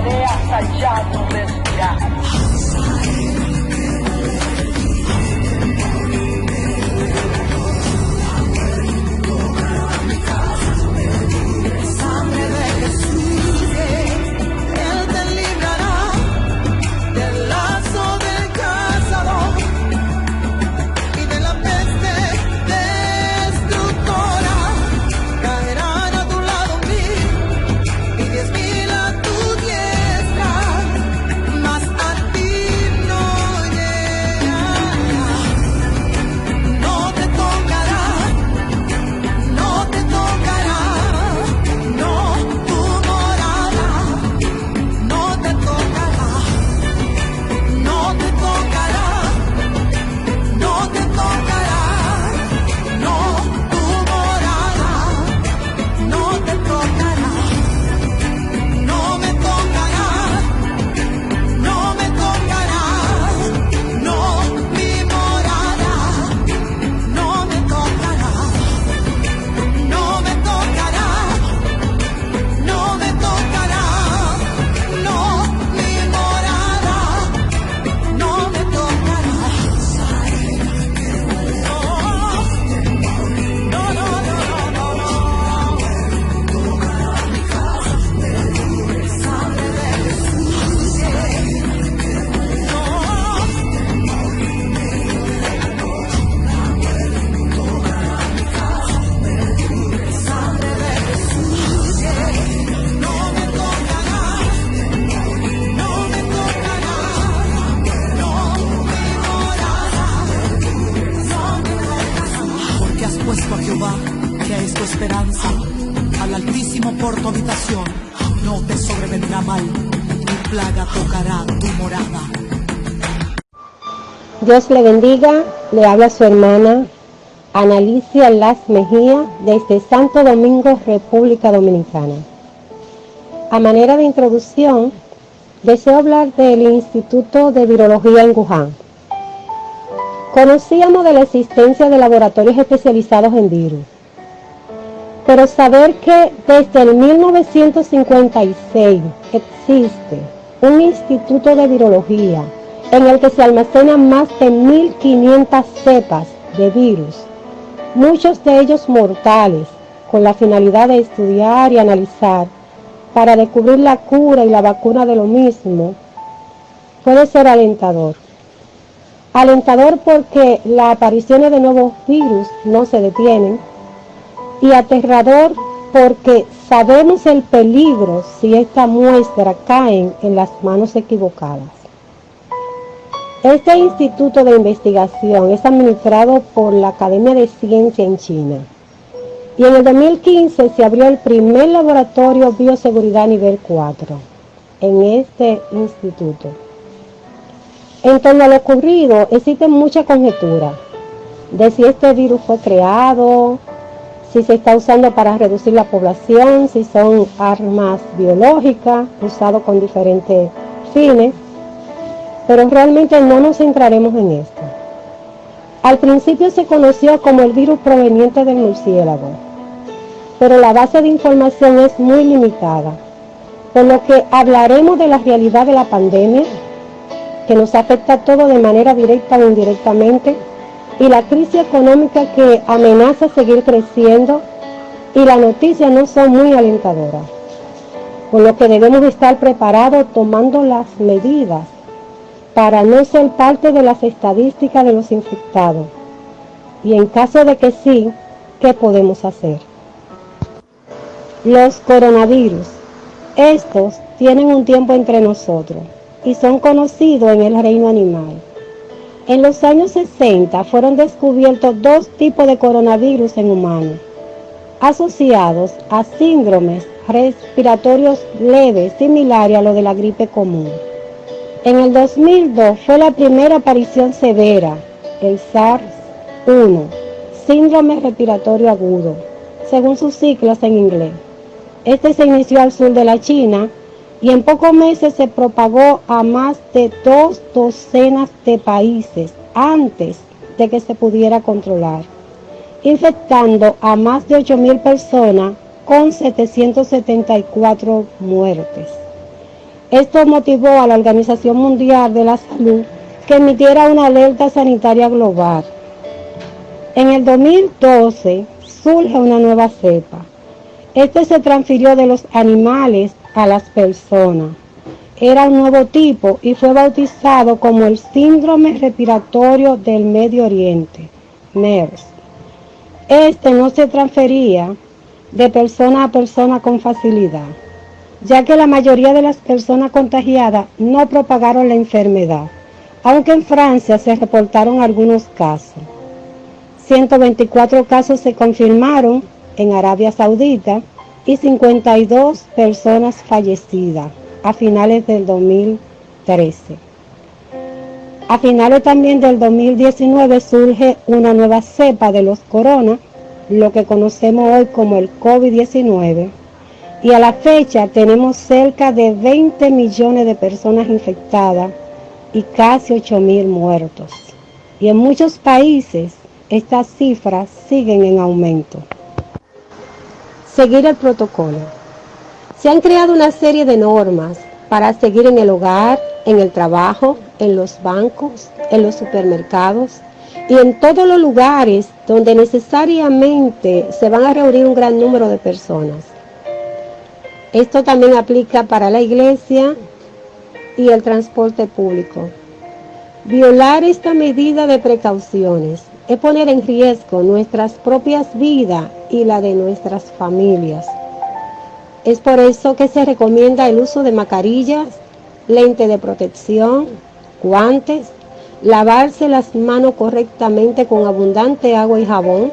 marea hasta ya no respirar. Puesto a Jehová, que es tu esperanza, al Altísimo por tu habitación, no te sobrevendrá mal, ni plaga tocará tu morada. Dios le bendiga, le habla su hermana Analicia Las Mejía desde Santo Domingo, República Dominicana. A manera de introducción, deseo hablar del Instituto de Virología en Wuhan. Conocíamos de la existencia de laboratorios especializados en virus, pero saber que desde el 1956 existe un instituto de virología en el que se almacenan más de 1.500 cepas de virus, muchos de ellos mortales, con la finalidad de estudiar y analizar para descubrir la cura y la vacuna de lo mismo, puede ser alentador. Alentador porque las apariciones de nuevos virus no se detienen, y aterrador porque sabemos el peligro si esta muestra cae en las manos equivocadas. Este instituto de investigación es administrado por la Academia de Ciencia en China, y en el 2015 se abrió el primer laboratorio bioseguridad nivel 4 en este instituto. En torno a lo ocurrido existen muchas conjeturas de si este virus fue creado, si se está usando para reducir la población, si son armas biológicas usadas con diferentes fines, pero realmente no nos centraremos en esto. Al principio se conoció como el virus proveniente del murciélago, pero la base de información es muy limitada, por lo que hablaremos de la realidad de la pandemia, que nos afecta a todos de manera directa o indirectamente, y la crisis económica que amenaza seguir creciendo, y las noticias no son muy alentadoras, por lo que debemos estar preparados tomando las medidas para no ser parte de las estadísticas de los infectados, y en caso de que sí, ¿qué podemos hacer? Los coronavirus, estos tienen un tiempo entre nosotros y son conocidos en el reino animal. En los años 60 fueron descubiertos dos tipos de coronavirus en humanos, asociados a síndromes respiratorios leves similares a lo de la gripe común. En el 2002 fue la primera aparición severa, el SARS-1, síndrome respiratorio agudo, según sus siglas en inglés. Este se inició al sur de la China y en pocos meses se propagó a más de 2 docenas de países antes de que se pudiera controlar, infectando a más de 8.000 personas con 774 muertes. Esto motivó a la Organización Mundial de la Salud que emitiera una alerta sanitaria global. En el 2012 surge una nueva cepa. Este se transfirió de los animales a las personas. Era un nuevo tipo y fue bautizado como el síndrome respiratorio del Medio Oriente, MERS. Este no se transfería de persona a persona con facilidad, ya que la mayoría de las personas contagiadas no propagaron la enfermedad, aunque en Francia se reportaron algunos casos. 124 casos se confirmaron en Arabia Saudita y 52 personas fallecidas a finales del 2013. A finales también del 2019 surge una nueva cepa de los corona, lo que conocemos hoy como el COVID-19, y a la fecha tenemos cerca de 20 millones de personas infectadas y casi 8.000 muertos. Y en muchos países estas cifras siguen en aumento. Seguir el protocolo. Se han creado una serie de normas para seguir en el hogar, en el trabajo, en los bancos, en los supermercados y en todos los lugares donde necesariamente se van a reunir un gran número de personas. Esto también aplica para la iglesia y el transporte público. Violar esta medida de precauciones es poner en riesgo nuestras propias vidas y la de nuestras familias. Es por eso que se recomienda el uso de mascarillas, lentes de protección, guantes, lavarse las manos correctamente con abundante agua y jabón,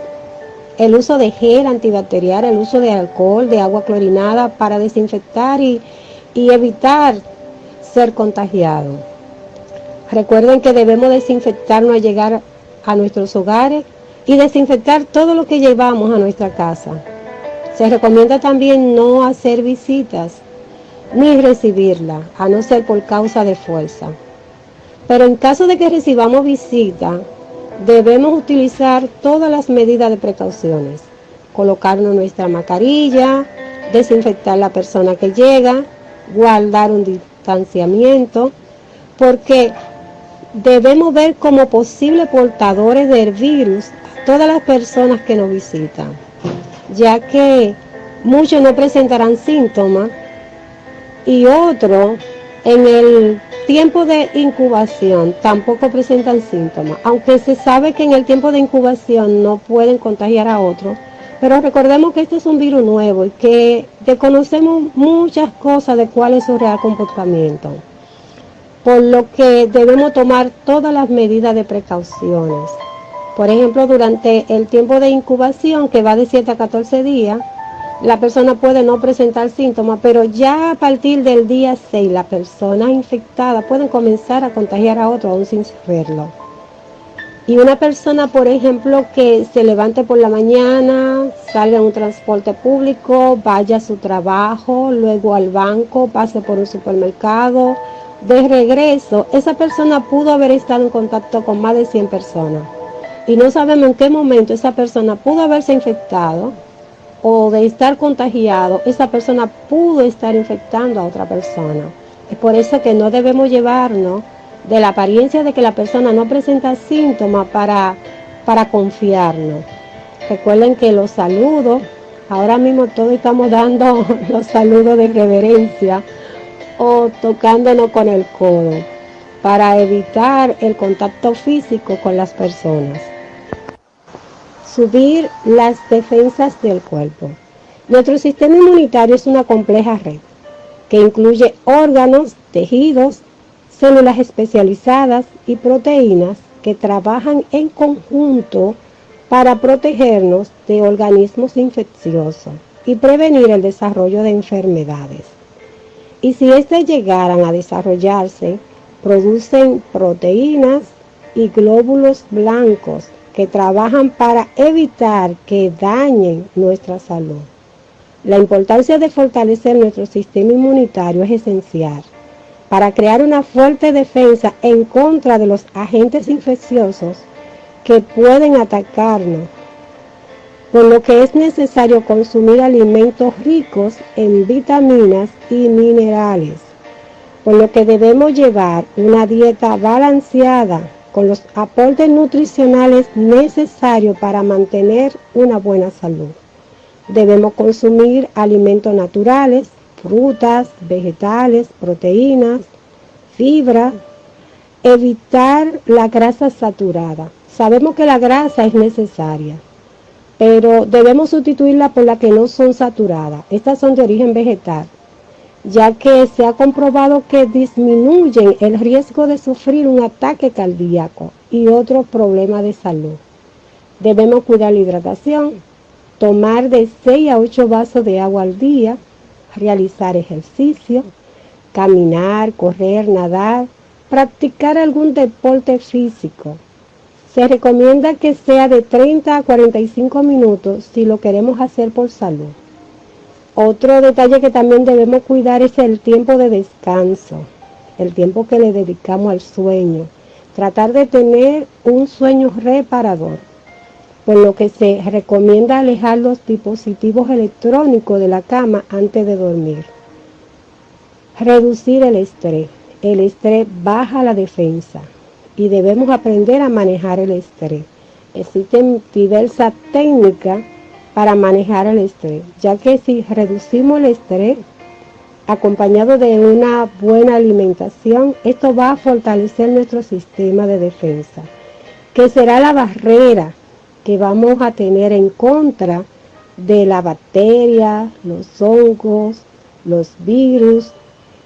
el uso de gel antibacterial, el uso de alcohol, de agua clorinada para desinfectar y evitar ser contagiado. Recuerden que debemos desinfectarnos al llegar a nuestros hogares y desinfectar todo lo que llevamos a nuestra casa. Se recomienda también no hacer visitas ni recibirla, a no ser por causa de fuerza. Pero en caso de que recibamos visita, debemos utilizar todas las medidas de precauciones. Colocarnos nuestra mascarilla, desinfectar la persona que llega, guardar un distanciamiento, porque debemos ver como posibles portadores del virus a todas las personas que nos visitan, ya que muchos no presentarán síntomas y otros en el tiempo de incubación tampoco presentan síntomas, aunque se sabe que en el tiempo de incubación no pueden contagiar a otros, pero recordemos que este es un virus nuevo y que desconocemos muchas cosas de cuál es su real comportamiento, por lo que debemos tomar todas las medidas de precauciones. Por ejemplo, durante el tiempo de incubación, que va de 7 a 14 días, la persona puede no presentar síntomas, pero ya a partir del día 6, la persona infectada puede comenzar a contagiar a otro aún sin saberlo. Y una persona, por ejemplo, que se levante por la mañana, salga en un transporte público, vaya a su trabajo, luego al banco, pase por un supermercado, de regreso, esa persona pudo haber estado en contacto con más de 100 personas. Y no sabemos en qué momento esa persona pudo haberse infectado o de estar contagiado, esa persona pudo estar infectando a otra persona. Es por eso que no debemos llevarnos de la apariencia de que la persona no presenta síntomas para confiarnos. Recuerden que los saludos, ahora mismo todos estamos dando los saludos de reverencia o tocándonos con el codo para evitar el contacto físico con las personas. Subir las defensas del cuerpo. Nuestro sistema inmunitario es una compleja red que incluye órganos, tejidos, células especializadas y proteínas que trabajan en conjunto para protegernos de organismos infecciosos y prevenir el desarrollo de enfermedades. Y si éstas llegaran a desarrollarse, producen proteínas y glóbulos blancos que trabajan para evitar que dañen nuestra salud. La importancia de fortalecer nuestro sistema inmunitario es esencial para crear una fuerte defensa en contra de los agentes infecciosos que pueden atacarnos, por lo que es necesario consumir alimentos ricos en vitaminas y minerales. por lo que debemos llevar una dieta balanceada con los aportes nutricionales necesarios para mantener una buena salud. Debemos consumir alimentos naturales, frutas, vegetales, proteínas, fibra, evitar la grasa saturada. Sabemos que la grasa es necesaria, pero debemos sustituirla por la que no son saturadas. Estas son de origen vegetal, ya que se ha comprobado que disminuyen el riesgo de sufrir un ataque cardíaco y otros problemas de salud. Debemos cuidar la hidratación, tomar de 6 a 8 vasos de agua al día, realizar ejercicio, caminar, correr, nadar, practicar algún deporte físico. Se recomienda que sea de 30 a 45 minutos si lo queremos hacer por salud. Otro detalle que también debemos cuidar es el tiempo de descanso, el tiempo que le dedicamos al sueño. Tratar de tener un sueño reparador, por lo que se recomienda alejar los dispositivos electrónicos de la cama antes de dormir. Reducir el estrés. El estrés baja la defensa y debemos aprender a manejar el estrés. Existen diversas técnicas para manejar el estrés, ya que si reducimos el estrés acompañado de una buena alimentación, esto va a fortalecer nuestro sistema de defensa, que será la barrera que vamos a tener en contra de la bacteria, los hongos, los virus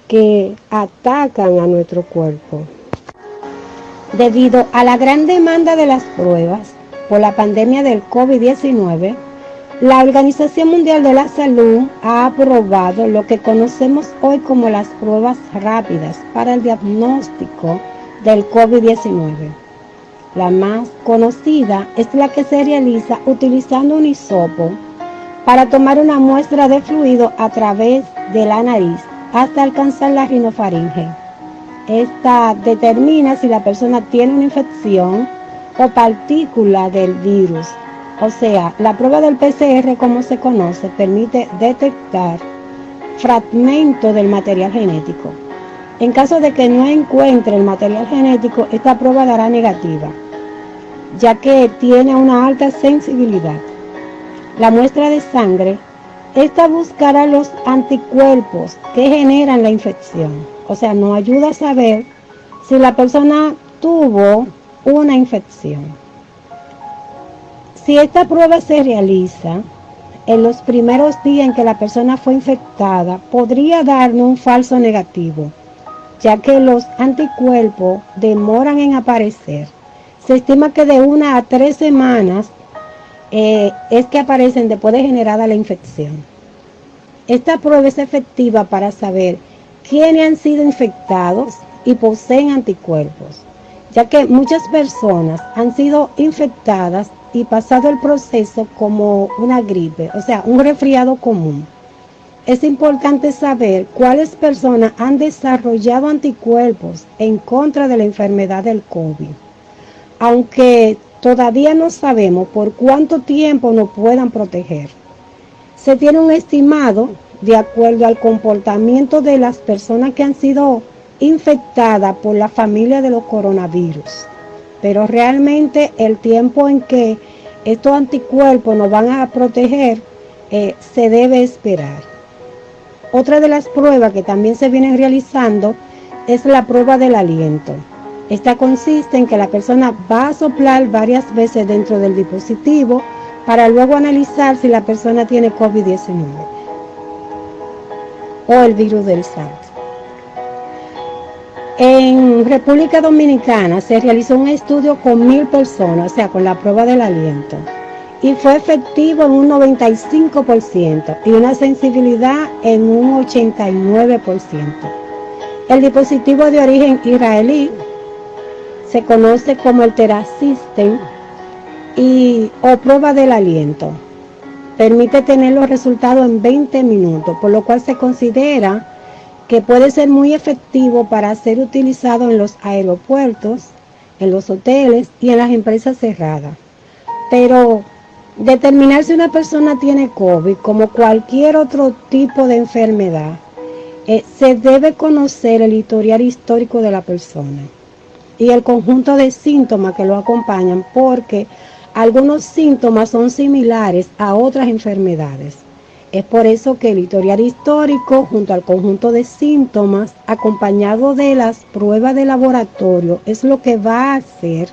que atacan a nuestro cuerpo. Debido a la gran demanda de las pruebas por la pandemia del COVID-19, la Organización Mundial de la Salud ha aprobado lo que conocemos hoy como las pruebas rápidas para el diagnóstico del COVID-19. La más conocida es la que se realiza utilizando un hisopo para tomar una muestra de fluido a través de la nariz hasta alcanzar la rinofaringe. Esta determina si la persona tiene una infección o partícula del virus. O sea, la prueba del PCR, como se conoce, permite detectar fragmentos del material genético. En caso de que no encuentre el material genético, esta prueba dará negativa, ya que tiene una alta sensibilidad. La muestra de sangre, esta buscará los anticuerpos que generan la infección. O sea, nos ayuda a saber si la persona tuvo una infección. Si esta prueba se realiza en los primeros días en que la persona fue infectada, podría darnos un falso negativo, ya que los anticuerpos demoran en aparecer. Se estima que de 1 a 3 semanas es que aparecen después de generada la infección. Esta prueba es efectiva para saber quiénes han sido infectados y poseen anticuerpos, ya que muchas personas han sido infectadas y pasado el proceso como una gripe, o sea, un resfriado común. Es importante saber cuáles personas han desarrollado anticuerpos en contra de la enfermedad del COVID, aunque todavía no sabemos por cuánto tiempo nos puedan proteger. Se tiene un estimado de acuerdo al comportamiento de las personas que han sido infectadas por la familia de los coronavirus. Pero realmente el tiempo en que estos anticuerpos nos van a proteger se debe esperar. Otra de las pruebas que también se vienen realizando es la prueba del aliento. Esta consiste en que la persona va a soplar varias veces dentro del dispositivo para luego analizar si la persona tiene COVID-19 o el virus del SARS. En República Dominicana se realizó un estudio con 1,000 personas, o sea, con la prueba del aliento, y fue efectivo en un 95% y una sensibilidad en un 89%. El dispositivo de origen israelí se conoce como el TeraSystem o prueba del aliento. Permite tener los resultados en 20 minutos, por lo cual se considera que puede ser muy efectivo para ser utilizado en los aeropuertos, en los hoteles y en las empresas cerradas. Pero determinar si una persona tiene COVID, como cualquier otro tipo de enfermedad, Se debe conocer el historial histórico de la persona y el conjunto de síntomas que lo acompañan, porque algunos síntomas son similares a otras enfermedades. Es por eso que el historial histórico, junto al conjunto de síntomas, acompañado de las pruebas de laboratorio, es lo que va a hacer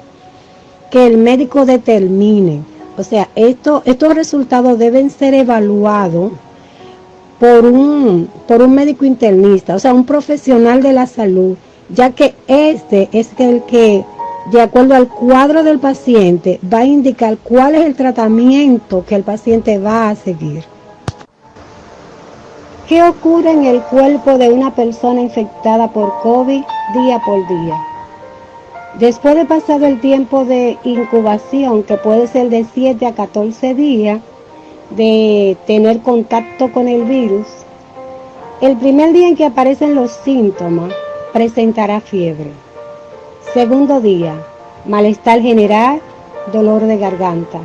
que el médico determine. O sea, estos resultados deben ser evaluados por un médico internista, o sea, un profesional de la salud, ya que este es el que, de acuerdo al cuadro del paciente, va a indicar cuál es el tratamiento que el paciente va a seguir. ¿Qué ocurre en el cuerpo de una persona infectada por COVID día por día? Después de pasado el tiempo de incubación, que puede ser de 7 a 14 días, de tener contacto con el virus, el primer día en que aparecen los síntomas, presentará fiebre. Segundo día, malestar general, dolor de garganta.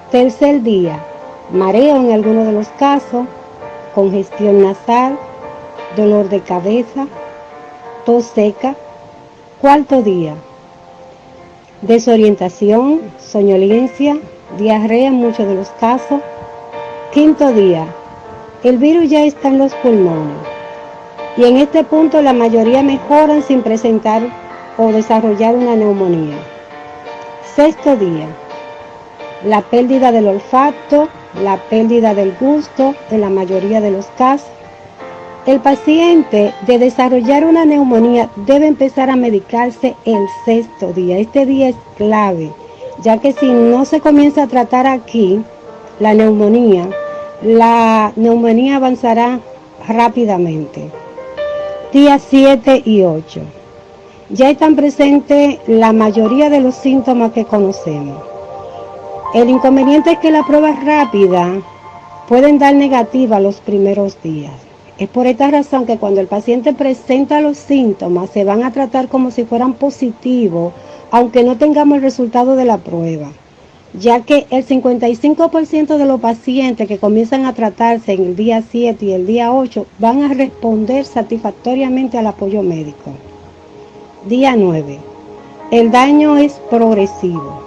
Tercer día, mareo en algunos de los casos, congestión nasal, dolor de cabeza, tos seca. Cuarto día, desorientación, somnolencia, diarrea en muchos de los casos. Quinto día, el virus ya está en los pulmones y en este punto la mayoría mejoran sin presentar o desarrollar una neumonía. Sexto día, la pérdida del olfato, la pérdida del gusto en la mayoría de los casos. El paciente, de desarrollar una neumonía, debe empezar a medicarse el sexto día. Este día es clave, ya que si no se comienza a tratar aquí la neumonía avanzará rápidamente. Días 7 y 8. Ya están presentes la mayoría de los síntomas que conocemos. El inconveniente es que las pruebas rápidas pueden dar negativa los primeros días. Es por esta razón que cuando el paciente presenta los síntomas se van a tratar como si fueran positivos, aunque no tengamos el resultado de la prueba, ya que el 55% de los pacientes que comienzan a tratarse en el día 7 y el día 8 van a responder satisfactoriamente al apoyo médico. Día 9. El daño es progresivo.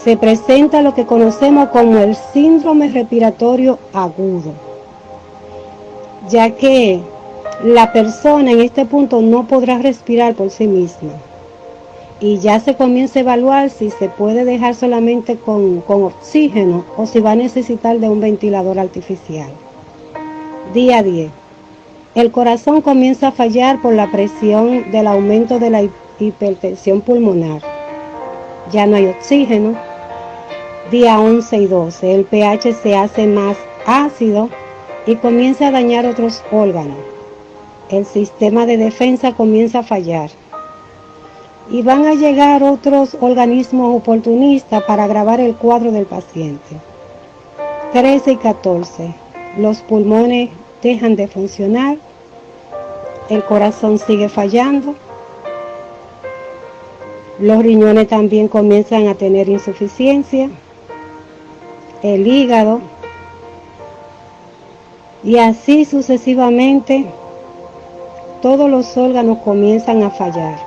Se presenta lo que conocemos como el síndrome respiratorio agudo, ya que la persona en este punto no podrá respirar por sí misma y ya se comienza a evaluar si se puede dejar solamente con oxígeno o si va a necesitar de un ventilador artificial. Día 10. El corazón comienza a fallar por la presión del aumento de la hipertensión pulmonar. Ya no hay oxígeno. Día 11 y 12. El pH se hace más ácido y comienza a dañar otros órganos. El sistema de defensa comienza a fallar. Y van a llegar otros organismos oportunistas para agravar el cuadro del paciente. 13 y 14. Los pulmones dejan de funcionar. El corazón sigue fallando. Los riñones también comienzan a tener insuficiencia. El hígado. Y así sucesivamente, todos los órganos comienzan a fallar.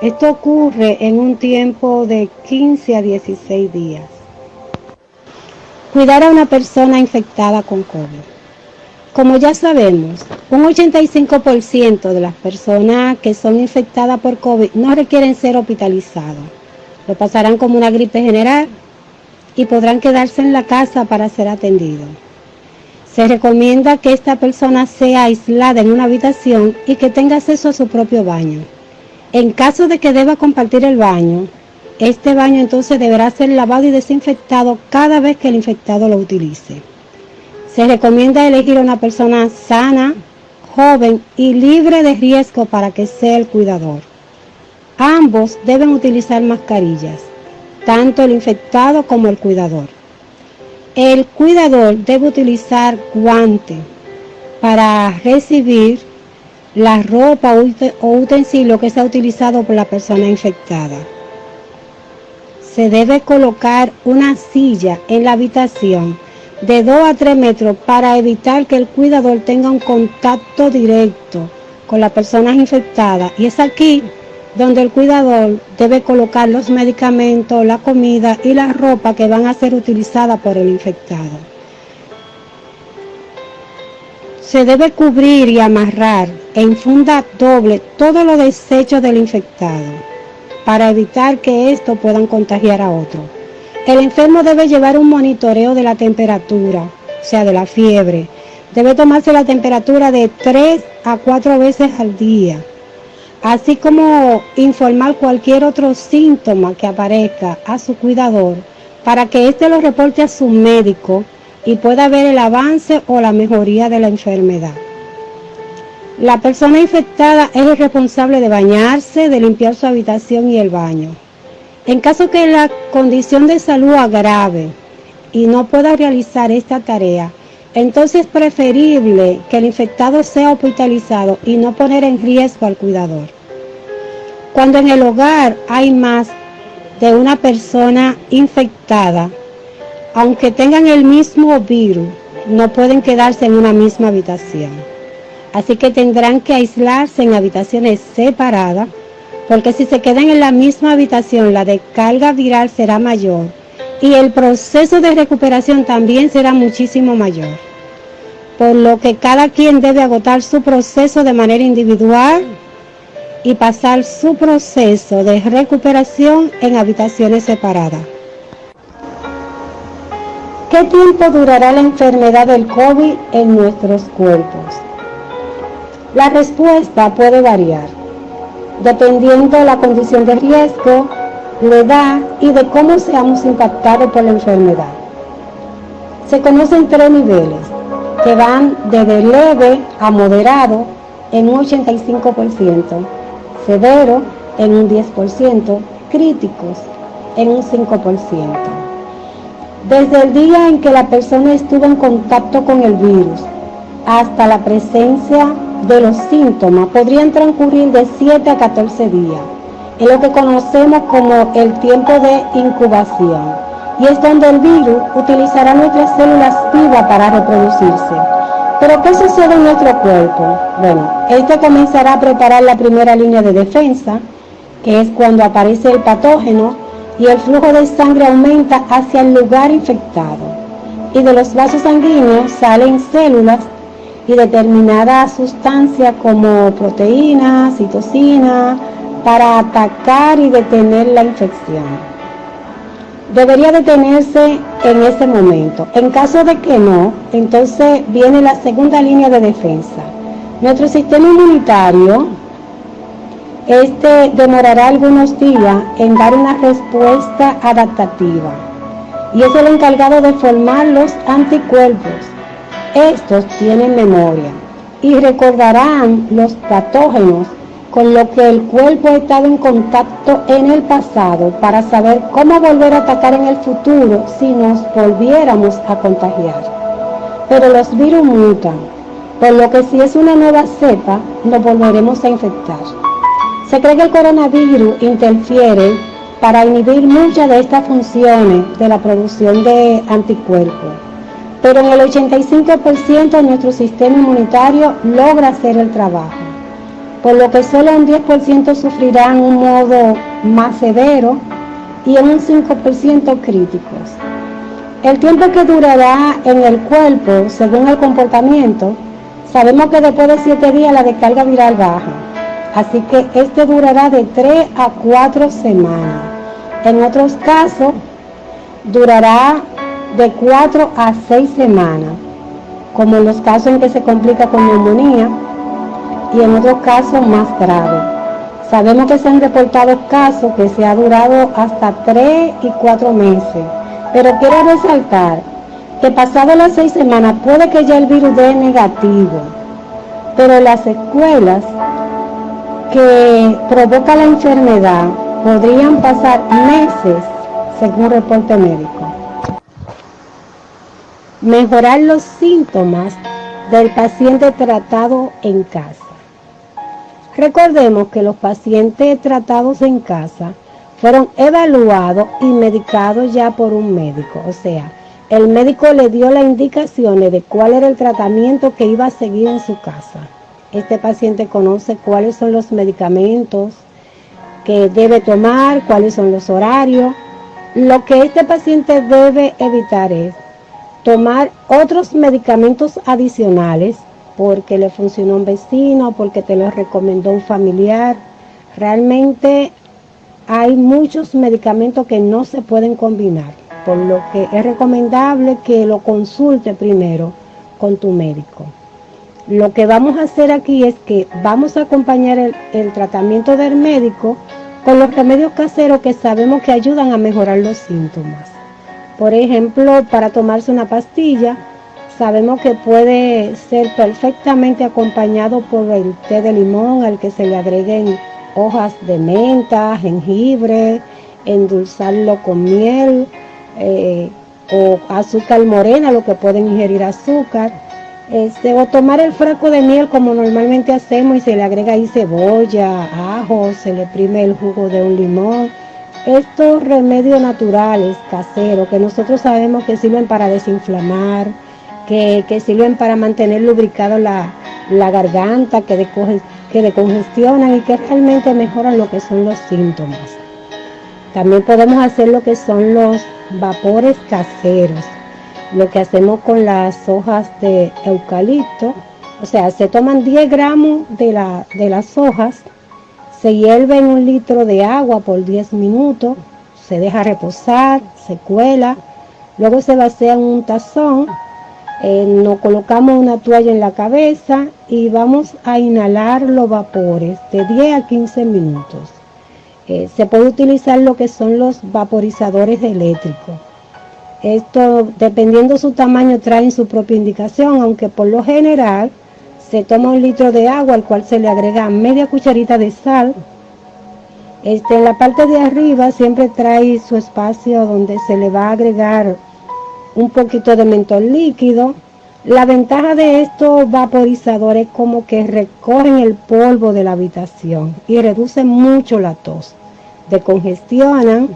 Esto ocurre en un tiempo de 15 a 16 días. Cuidar a una persona infectada con COVID. Como ya sabemos, un 85% de las personas que son infectadas por COVID no requieren ser hospitalizados. Lo pasarán como una gripe general y podrán quedarse en la casa para ser atendidos. Se recomienda que esta persona sea aislada en una habitación y que tenga acceso a su propio baño. En caso de que deba compartir el baño, este baño entonces deberá ser lavado y desinfectado cada vez que el infectado lo utilice. Se recomienda elegir a una persona sana, joven y libre de riesgo para que sea el cuidador. Ambos deben utilizar mascarillas, tanto el infectado como el cuidador. El cuidador debe utilizar guantes para recibir la ropa o utensilio que sea utilizado por la persona infectada. Se debe colocar una silla en la habitación de 2 a 3 metros para evitar que el cuidador tenga un contacto directo con las personas infectadas. Y es aquí donde el cuidador debe colocar los medicamentos, la comida y la ropa que van a ser utilizadas por el infectado. Se debe cubrir y amarrar en funda doble todos los desechos del infectado para evitar que estos puedan contagiar a otro. El enfermo debe llevar un monitoreo de la temperatura, o sea, de la fiebre. Debe tomarse la temperatura de 3 a 4 veces al día, así como informar cualquier otro síntoma que aparezca a su cuidador para que éste lo reporte a su médico y pueda ver el avance o la mejoría de la enfermedad. La persona infectada es el responsable de bañarse, de limpiar su habitación y el baño. En caso que la condición de salud agrave y no pueda realizar esta tarea, entonces es preferible que el infectado sea hospitalizado y no poner en riesgo al cuidador. Cuando en el hogar hay más de una persona infectada, aunque tengan el mismo virus, no pueden quedarse en una misma habitación. Así que tendrán que aislarse en habitaciones separadas, porque si se quedan en la misma habitación, la descarga viral será mayor y el proceso de recuperación también será muchísimo mayor. Por lo que cada quien debe agotar su proceso de manera individual y pasar su proceso de recuperación en habitaciones separadas. ¿Qué tiempo durará la enfermedad del COVID en nuestros cuerpos? La respuesta puede variar, dependiendo de la condición de riesgo, la edad y de cómo seamos impactados por la enfermedad. Se conocen 3 niveles, que van desde leve a moderado en un 85%, severo en un 10%, críticos en un 5%. Desde el día en que la persona estuvo en contacto con el virus hasta la presencia de los síntomas podrían transcurrir de 7 a 14 días, es lo que conocemos como el tiempo de incubación, y es donde el virus utilizará nuestras células vivas para reproducirse. ¿Pero qué sucede en nuestro cuerpo? Bueno, este comenzará a preparar la primera línea de defensa, que es cuando aparece el patógeno y el flujo de sangre aumenta hacia el lugar infectado, y de los vasos sanguíneos salen células y determinadas sustancias como proteínas, citocinas, para atacar y detener la infección. Debería detenerse en ese momento. En caso de que no, entonces viene la segunda línea de defensa. Nuestro sistema inmunitario demorará algunos días en dar una respuesta adaptativa y es el encargado de formar los anticuerpos. Estos tienen memoria y recordarán los patógenos con lo que el cuerpo ha estado en contacto en el pasado para saber cómo volver a atacar en el futuro si nos volviéramos a contagiar. Pero los virus mutan, por lo que si es una nueva cepa, nos volveremos a infectar. Se cree que el coronavirus interfiere para inhibir muchas de estas funciones de la producción de anticuerpos, pero en el 85% de nuestro sistema inmunitario logra hacer el trabajo, por lo que solo un 10% sufrirán un modo más severo y en un 5% críticos. El tiempo que durará en el cuerpo, según el comportamiento, sabemos que después de 7 días la descarga viral baja, así que este durará de 3 a 4 semanas. En otros casos, durará de 4 a 6 semanas, como en los casos en que se complica con neumonía y en otros casos más graves. Sabemos que se han reportado casos que se ha durado hasta 3 y 4 meses, pero quiero resaltar que pasado las 6 semanas puede que ya el virus dé negativo, pero las secuelas que provoca la enfermedad podrían pasar meses, según reporte médico. Mejorar los síntomas del paciente tratado en casa. Recordemos que los pacientes tratados en casa fueron evaluados y medicados ya por un médico, o sea, El médico le dio las indicaciones de cuál era el tratamiento que iba a seguir en su casa. Este paciente conoce cuáles son los medicamentos que debe tomar, cuáles son los horarios. Lo que este paciente debe evitar es tomar otros medicamentos adicionales porque le funcionó un vecino, porque te lo recomendó un familiar. Realmente hay muchos medicamentos que no se pueden combinar, por lo que es recomendable que lo consulte primero con tu médico. Lo que vamos a hacer aquí es que vamos a acompañar el tratamiento del médico con los remedios caseros que sabemos que ayudan a mejorar los síntomas. Por ejemplo, para tomarse una pastilla, sabemos que puede ser perfectamente acompañado por el té de limón al que se le agreguen hojas de menta, jengibre, endulzarlo con miel o azúcar morena, lo que pueden ingerir azúcar, o tomar el frasco de miel como normalmente hacemos y se le agrega ahí cebolla, ajo, se le exprime el jugo de un limón. Estos remedios naturales, caseros, que nosotros sabemos que sirven para desinflamar, que sirven para mantener lubricado la garganta, que decongestionan y que realmente mejoran lo que son los síntomas. También podemos hacer lo que son los vapores caseros, lo que hacemos con las hojas de eucalipto. O sea, se toman 10 gramos de las hojas, se hierve en 1 litro de agua por 10 minutos, se deja reposar, se cuela, luego se vacía en un tazón, nos colocamos una toalla en la cabeza y vamos a inhalar los vapores de 10 a 15 minutos. Se puede utilizar lo que son los vaporizadores eléctricos. Esto, dependiendo su tamaño, traen su propia indicación, aunque por lo general se toma 1 litro de agua al cual se le agrega media cucharita de sal. En la parte de arriba siempre trae su espacio donde se le va a agregar un poquito de mentol líquido. La ventaja de estos vaporizadores es como que recogen el polvo de la habitación y reducen mucho la tos, decongestionan,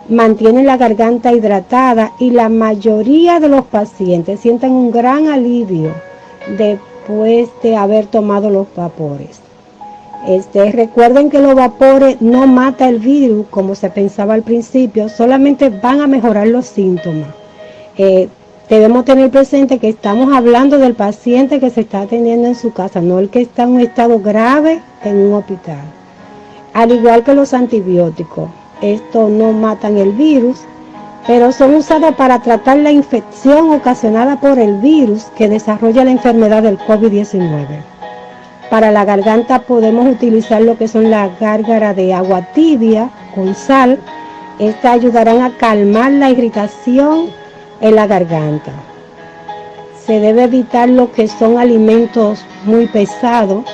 mantienen la garganta hidratada y la mayoría de los pacientes sienten un gran alivio después de haber tomado los vapores. Recuerden que los vapores no matan el virus como se pensaba al principio, solamente van a mejorar los síntomas. Debemos tener presente que estamos hablando del paciente que se está atendiendo en su casa, no el que está en un estado grave en un hospital. Al igual que los antibióticos, estos no matan el virus, pero son usados para tratar la infección ocasionada por el virus que desarrolla la enfermedad del COVID-19. Para la garganta podemos utilizar lo que son las gárgaras de agua tibia con sal. Estas ayudarán a calmar la irritación en la garganta. Se debe evitar lo que son alimentos muy pesados,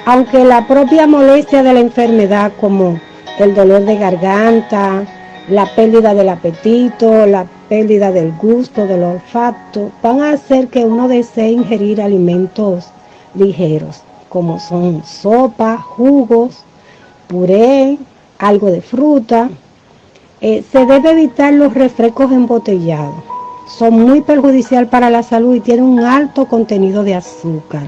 aunque la propia molestia de la enfermedad, como el dolor de garganta, la pérdida del apetito, la pérdida del gusto, del olfato, van a hacer que uno desee ingerir alimentos ligeros, como son sopa, jugos, puré, algo de fruta. Se debe evitar los refrescos embotellados. Son muy perjudiciales para la salud y tienen un alto contenido de azúcar.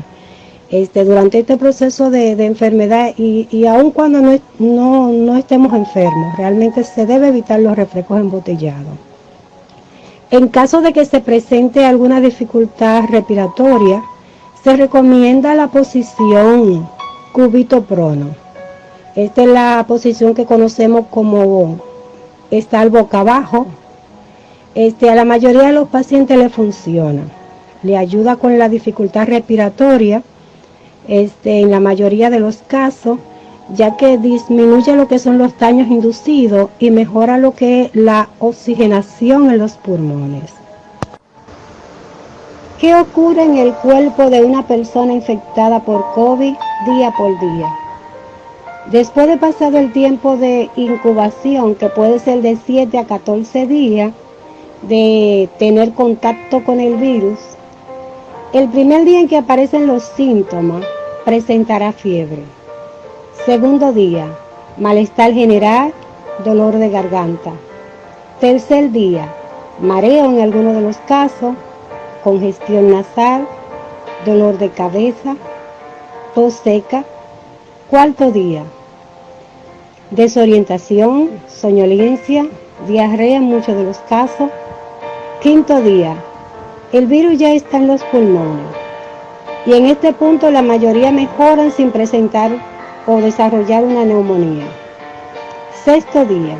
Durante este proceso de enfermedad y aun cuando no estemos enfermos, realmente se debe evitar los refrescos embotellados. En caso de que se presente alguna dificultad respiratoria, se recomienda la posición cúbito prono. Esta es la posición que conocemos como estar boca abajo. A la mayoría de los pacientes le funciona, le ayuda con la dificultad respiratoria, en la mayoría de los casos, ya que disminuye lo que son los daños inducidos y mejora lo que es la oxigenación en los pulmones. ¿Qué ocurre en el cuerpo de una persona infectada por COVID día por día? Después de pasado el tiempo de incubación, que puede ser de 7 a 14 días, de tener contacto con el virus, el primer día en que aparecen los síntomas, presentará fiebre. Segundo día, malestar general, dolor de garganta. Tercer día, mareo en algunos de los casos, congestión nasal, dolor de cabeza, tos seca. Cuarto día, desorientación, soñolencia, diarrea en muchos de los casos. Quinto día, el virus ya está en los pulmones y en este punto la mayoría mejoran sin presentar o desarrollar una neumonía. Sexto día,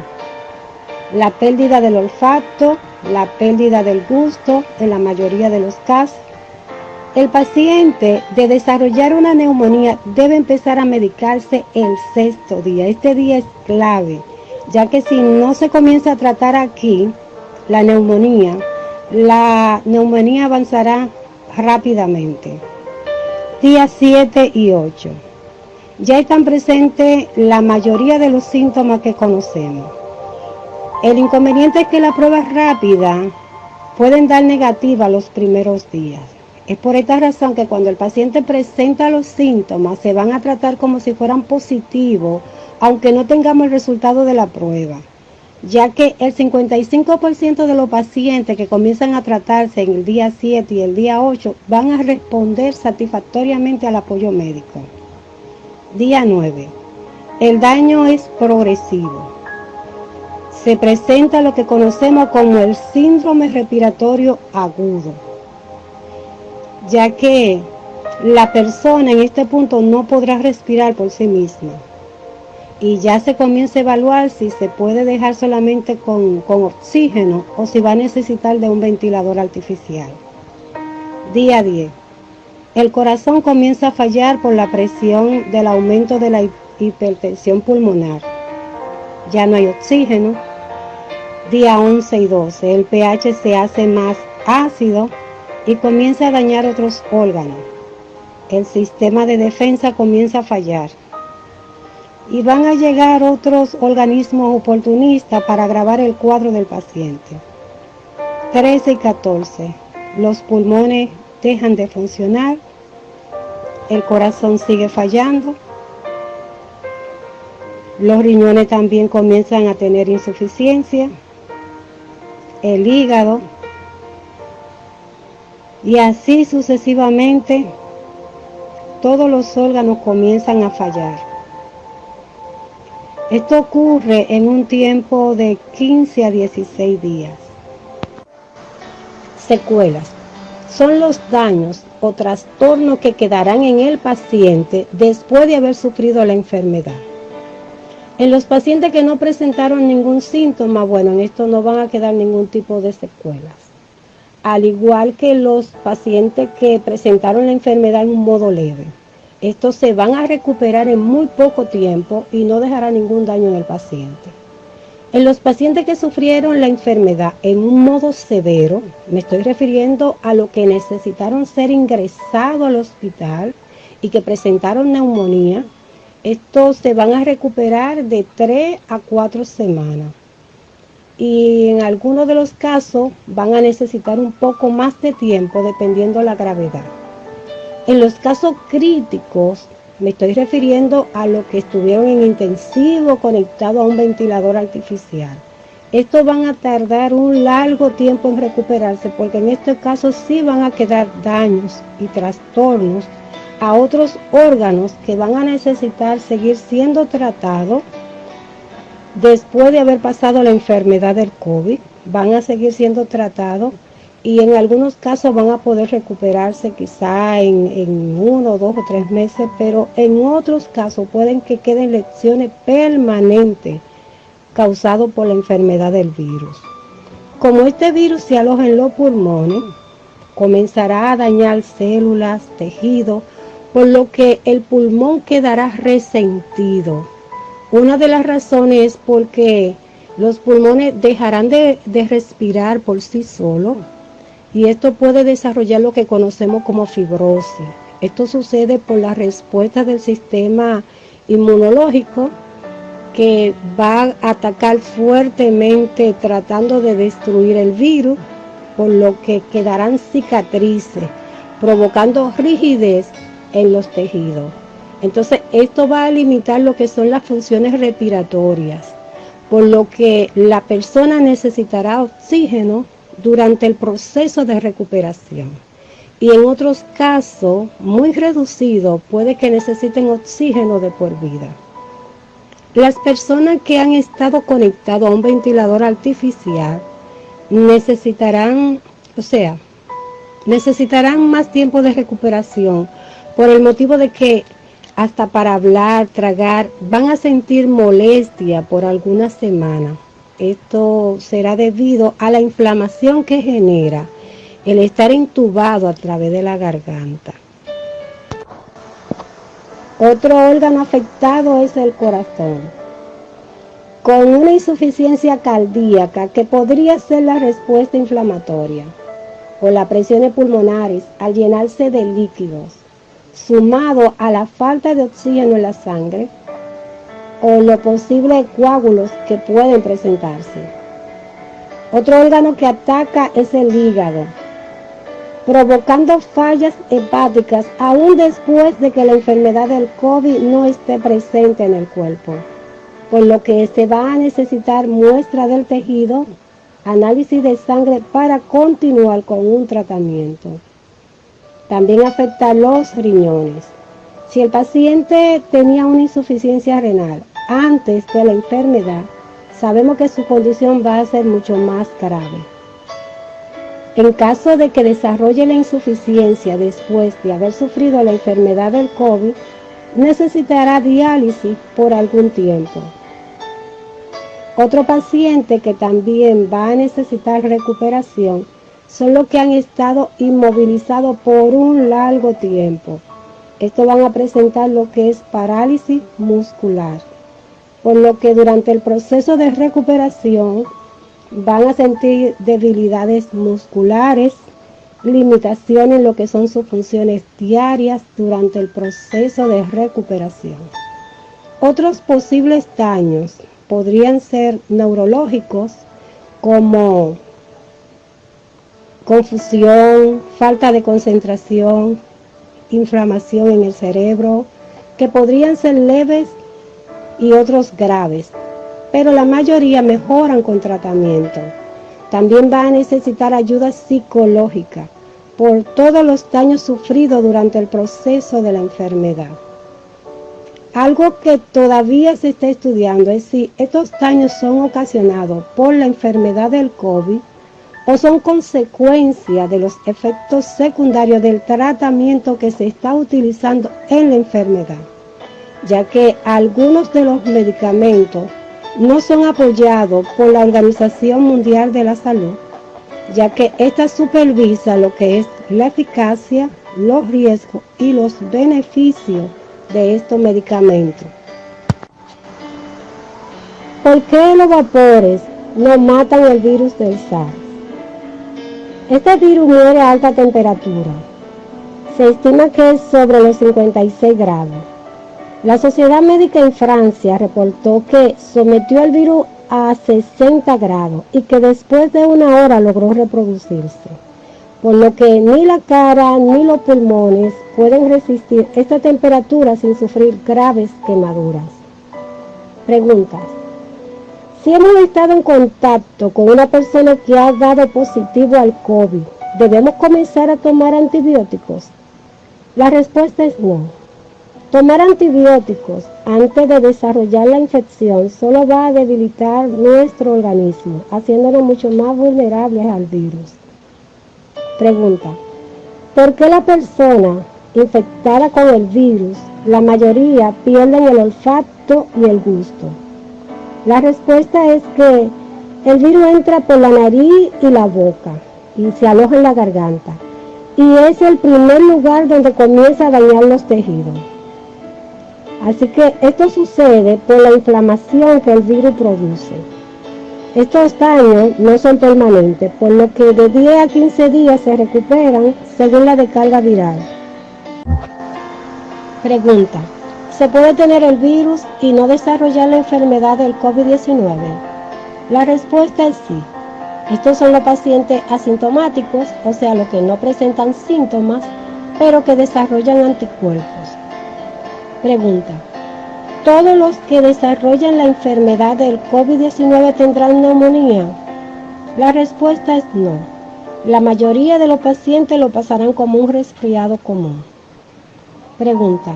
la pérdida del olfato, la pérdida del gusto en la mayoría de los casos. El paciente de desarrollar una neumonía debe empezar a medicarse el sexto día. Este día es clave, ya que si no se comienza a tratar aquí la neumonía avanzará rápidamente. Días 7 y 8. Ya están presentes la mayoría de los síntomas que conocemos. El inconveniente es que las pruebas rápidas pueden dar negativa los primeros días. Es por esta razón que cuando el paciente presenta los síntomas se van a tratar como si fueran positivos, aunque no tengamos el resultado de la prueba, ya que el 55% de los pacientes que comienzan a tratarse en el día 7 y el día 8 van a responder satisfactoriamente al apoyo médico. Día 9. El daño es progresivo. Se presenta lo que conocemos como el síndrome respiratorio agudo, ya que la persona en este punto no podrá respirar por sí misma y ya se comienza a evaluar si se puede dejar solamente con oxígeno o si va a necesitar de un ventilador artificial. Día 10. El corazón comienza a fallar por la presión del aumento de la hipertensión pulmonar. Ya no hay oxígeno. Día 11 y 12. El pH se hace más ácido y comienza a dañar otros órganos. El sistema de defensa comienza a fallar. Y van a llegar otros organismos oportunistas para agravar el cuadro del paciente. 13 y 14. Los pulmones dejan de funcionar. El corazón sigue fallando. Los riñones también comienzan a tener insuficiencia. El hígado. Y así sucesivamente, todos los órganos comienzan a fallar. Esto ocurre en un tiempo de 15 a 16 días. Secuelas. Son los daños o trastornos que quedarán en el paciente después de haber sufrido la enfermedad. En los pacientes que no presentaron ningún síntoma, bueno, en esto no van a quedar ningún tipo de secuelas. Al igual que los pacientes que presentaron la enfermedad en un modo leve. Estos se van a recuperar en muy poco tiempo y no dejará ningún daño en el paciente. En los pacientes que sufrieron la enfermedad en un modo severo, me estoy refiriendo a los que necesitaron ser ingresados al hospital y que presentaron neumonía, estos se van a recuperar de 3 a 4 semanas. Y en algunos de los casos van a necesitar un poco más de tiempo dependiendo de la gravedad. En los casos críticos, me estoy refiriendo a los que estuvieron en intensivo conectados a un ventilador artificial. Estos van a tardar un largo tiempo en recuperarse porque en este caso sí van a quedar daños y trastornos a otros órganos que van a necesitar seguir siendo tratados después de haber pasado la enfermedad del COVID. Van a seguir siendo tratados y en algunos casos van a poder recuperarse quizá en 1, 2 o 3 meses, pero en otros casos pueden que queden lesiones permanentes causadas por la enfermedad del virus. Como este virus se aloja en los pulmones, comenzará a dañar células, tejidos, por lo que el pulmón quedará resentido. Una de las razones es porque los pulmones dejarán de respirar por sí solos y esto puede desarrollar lo que conocemos como fibrosis. Esto sucede por la respuesta del sistema inmunológico que va a atacar fuertemente tratando de destruir el virus, por lo que quedarán cicatrices, provocando rigidez en los tejidos. Entonces esto va a limitar lo que son las funciones respiratorias, por lo que la persona necesitará oxígeno durante el proceso de recuperación. Y en otros casos, muy reducidos, puede que necesiten oxígeno de por vida. Las personas que han estado conectadas a un ventilador artificial necesitarán más tiempo de recuperación por el motivo de que hasta para hablar, tragar, van a sentir molestia por algunas semanas. Esto será debido a la inflamación que genera el estar intubado a través de la garganta. Otro órgano afectado es el corazón, con una insuficiencia cardíaca que podría ser la respuesta inflamatoria, o las presiones pulmonares al llenarse de líquidos, sumado a la falta de oxígeno en la sangre, o los posibles coágulos que pueden presentarse. Otro órgano que ataca es el hígado, provocando fallas hepáticas aún después de que la enfermedad del COVID no esté presente en el cuerpo, por lo que se va a necesitar muestra del tejido, análisis de sangre para continuar con un tratamiento. También afecta a los riñones. Si el paciente tenía una insuficiencia renal antes de la enfermedad, sabemos que su condición va a ser mucho más grave. En caso de que desarrolle la insuficiencia después de haber sufrido la enfermedad del COVID, necesitará diálisis por algún tiempo. Otro paciente que también va a necesitar recuperación son los que han estado inmovilizados por un largo tiempo. Estos van a presentar lo que es parálisis muscular, por lo que durante el proceso de recuperación van a sentir debilidades musculares, limitaciones en lo que son sus funciones diarias durante el proceso de recuperación. Otros posibles daños podrían ser neurológicos, como confusión, falta de concentración, inflamación en el cerebro, que podrían ser leves y otros graves, pero la mayoría mejoran con tratamiento. También va a necesitar ayuda psicológica por todos los daños sufridos durante el proceso de la enfermedad. Algo que todavía se está estudiando es si estos daños son ocasionados por la enfermedad del COVID o son consecuencia de los efectos secundarios del tratamiento que se está utilizando en la enfermedad, ya que algunos de los medicamentos no son apoyados por la Organización Mundial de la Salud, ya que ésta supervisa lo que es la eficacia, los riesgos y los beneficios de estos medicamentos. ¿Por qué los vapores no matan el virus del SARS? Este virus muere a alta temperatura. Se estima que es sobre los 56 grados. La Sociedad Médica en Francia reportó que sometió al virus a 60 grados y que después de una hora logró reproducirse, por lo que ni la cara ni los pulmones pueden resistir esta temperatura sin sufrir graves quemaduras. Preguntas. Si hemos estado en contacto con una persona que ha dado positivo al COVID, ¿debemos comenzar a tomar antibióticos? La respuesta es no. Tomar antibióticos antes de desarrollar la infección solo va a debilitar nuestro organismo, haciéndonos mucho más vulnerables al virus. Pregunta. ¿Por qué la persona infectada con el virus, la mayoría pierden el olfato y el gusto? La respuesta es que el virus entra por la nariz y la boca y se aloja en la garganta, y es el primer lugar donde comienza a dañar los tejidos. Así que esto sucede por la inflamación que el virus produce. Estos daños no son permanentes, por lo que de 10 a 15 días se recuperan según la descarga viral. Pregunta. ¿Se puede tener el virus y no desarrollar la enfermedad del COVID-19? La respuesta es sí. Estos son los pacientes asintomáticos, o sea, los que no presentan síntomas, pero que desarrollan anticuerpos. Pregunta. ¿Todos los que desarrollan la enfermedad del COVID-19 tendrán neumonía? La respuesta es no. La mayoría de los pacientes lo pasarán como un resfriado común. Pregunta: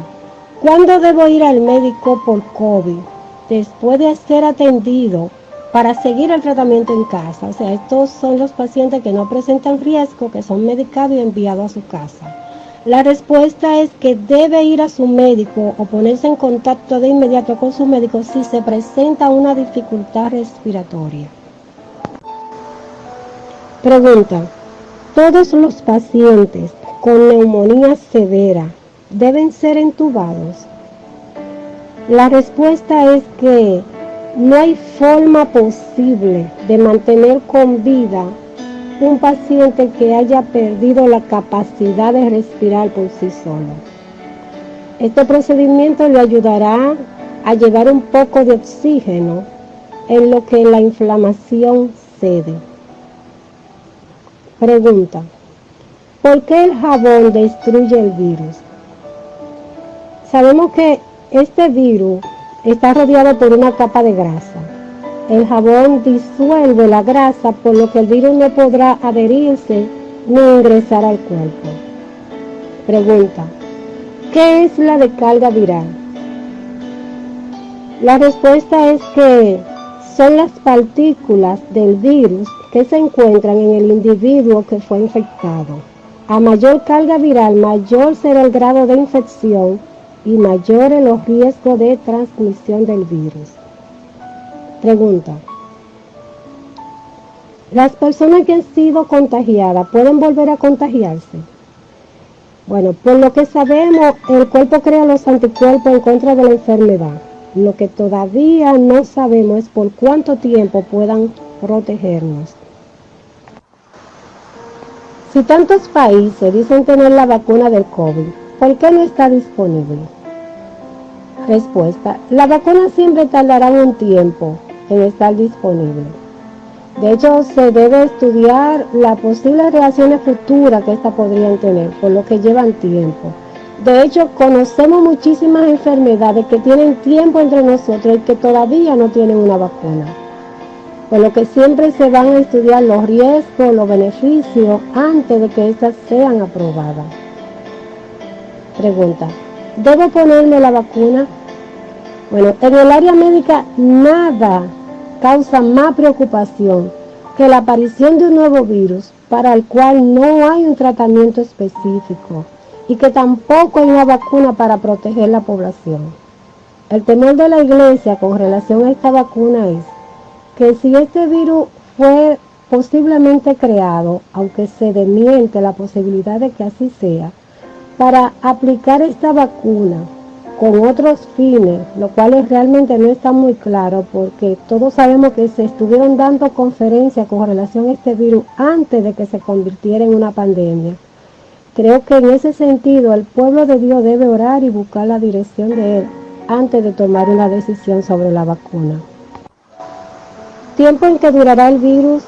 ¿cuándo debo ir al médico por COVID después de ser atendido para seguir el tratamiento en casa? O sea, estos son los pacientes que no presentan riesgo, que son medicados y enviados a su casa. La respuesta es que debe ir a su médico o ponerse en contacto de inmediato con su médico si se presenta una dificultad respiratoria. Pregunta: ¿todos los pacientes con neumonía severa deben ser entubados? La respuesta es que no hay forma posible de mantener con vida un paciente que haya perdido la capacidad de respirar por sí solo. Este procedimiento le ayudará a llevar un poco de oxígeno en lo que la inflamación cede. Pregunta: ¿por qué el jabón destruye el virus? Sabemos que este virus está rodeado por una capa de grasa. El jabón disuelve la grasa, por lo que el virus no podrá adherirse ni ingresar al cuerpo. Pregunta: ¿qué es la descarga viral? La respuesta es que son las partículas del virus que se encuentran en el individuo que fue infectado. A mayor carga viral, mayor será el grado de infección y mayores los riesgos de transmisión del virus. Pregunta: ¿las personas que han sido contagiadas pueden volver a contagiarse? Bueno, por lo que sabemos, el cuerpo crea los anticuerpos en contra de la enfermedad. Lo que todavía no sabemos es por cuánto tiempo puedan protegernos. Si tantos países dicen tener la vacuna del COVID, ¿por qué no está disponible? Respuesta: la vacuna siempre tardará un tiempo en estar disponible. De hecho, se debe estudiar las posibles reacciones futuras que éstas podrían tener, por lo que llevan tiempo. De hecho, conocemos muchísimas enfermedades que tienen tiempo entre nosotros y que todavía no tienen una vacuna. Por lo que siempre se van a estudiar los riesgos, los beneficios, antes de que éstas sean aprobadas. Pregunta: ¿debo ponerme la vacuna? Bueno, en el área médica nada causa más preocupación que la aparición de un nuevo virus para el cual no hay un tratamiento específico y que tampoco hay una vacuna para proteger la población. El temor de la Iglesia con relación a esta vacuna es que si este virus fue posiblemente creado, aunque se desmiente la posibilidad de que así sea, para aplicar esta vacuna con otros fines, lo cual realmente no está muy claro, porque todos sabemos que se estuvieron dando conferencias con relación a este virus antes de que se convirtiera en una pandemia. Creo que en ese sentido el pueblo de Dios debe orar y buscar la dirección de Él antes de tomar una decisión sobre la vacuna. Tiempo en que durará el virus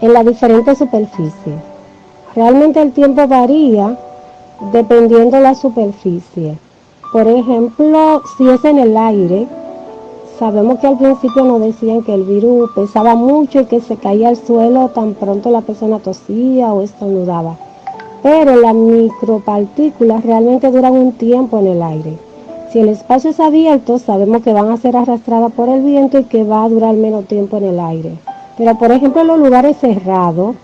en las diferentes superficies. Realmente el tiempo varía dependiendo de la superficie. Por ejemplo, si es en el aire, sabemos que al principio nos decían que el virus pesaba mucho y que se caía al suelo tan pronto la persona tosía o estornudaba. Pero las micropartículas realmente duran un tiempo en el aire. Si el espacio es abierto, sabemos que van a ser arrastradas por el viento y que va a durar menos tiempo en el aire. Pero por ejemplo en los lugares cerrados,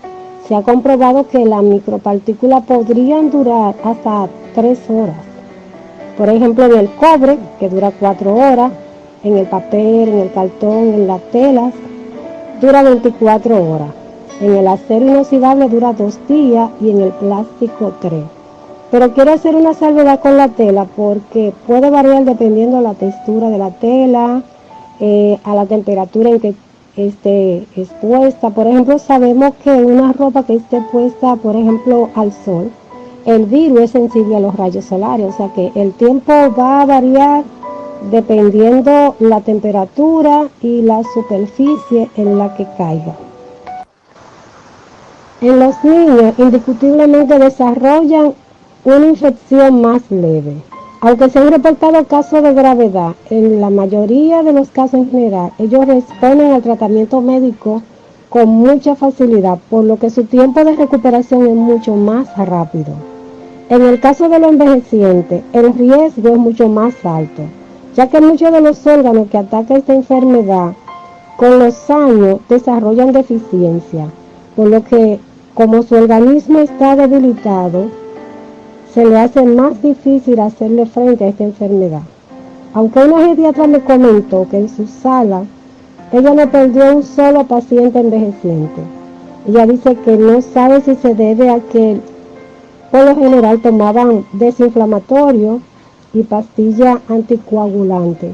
se ha comprobado que las micropartículas podrían durar hasta 3 horas. Por ejemplo, en el cobre, que dura 4 horas, en el papel, en el cartón, en las telas, dura 24 horas. En el acero inoxidable dura 2 días y en el plástico 3. Pero quiero hacer una salvedad con la tela porque puede variar dependiendo de la textura de la tela, a la temperatura en que esté expuesta. Por ejemplo, sabemos que una ropa que esté puesta, por ejemplo, al sol, el virus es sensible a los rayos solares, o sea que el tiempo va a variar dependiendo la temperatura y la superficie en la que caiga. En los niños, indiscutiblemente desarrollan una infección más leve. Aunque se han reportado casos de gravedad, en la mayoría de los casos en general, ellos responden al tratamiento médico con mucha facilidad, por lo que su tiempo de recuperación es mucho más rápido. En el caso de los envejecientes, el riesgo es mucho más alto, ya que muchos de los órganos que atacan esta enfermedad con los años desarrollan deficiencia, por lo que como su organismo está debilitado, se le hace más difícil hacerle frente a esta enfermedad. Aunque una pediatra me comentó que en su sala ella no perdió un solo paciente envejeciente. Ella dice que no sabe si se debe a que por lo general tomaban desinflamatorio y pastilla anticoagulante,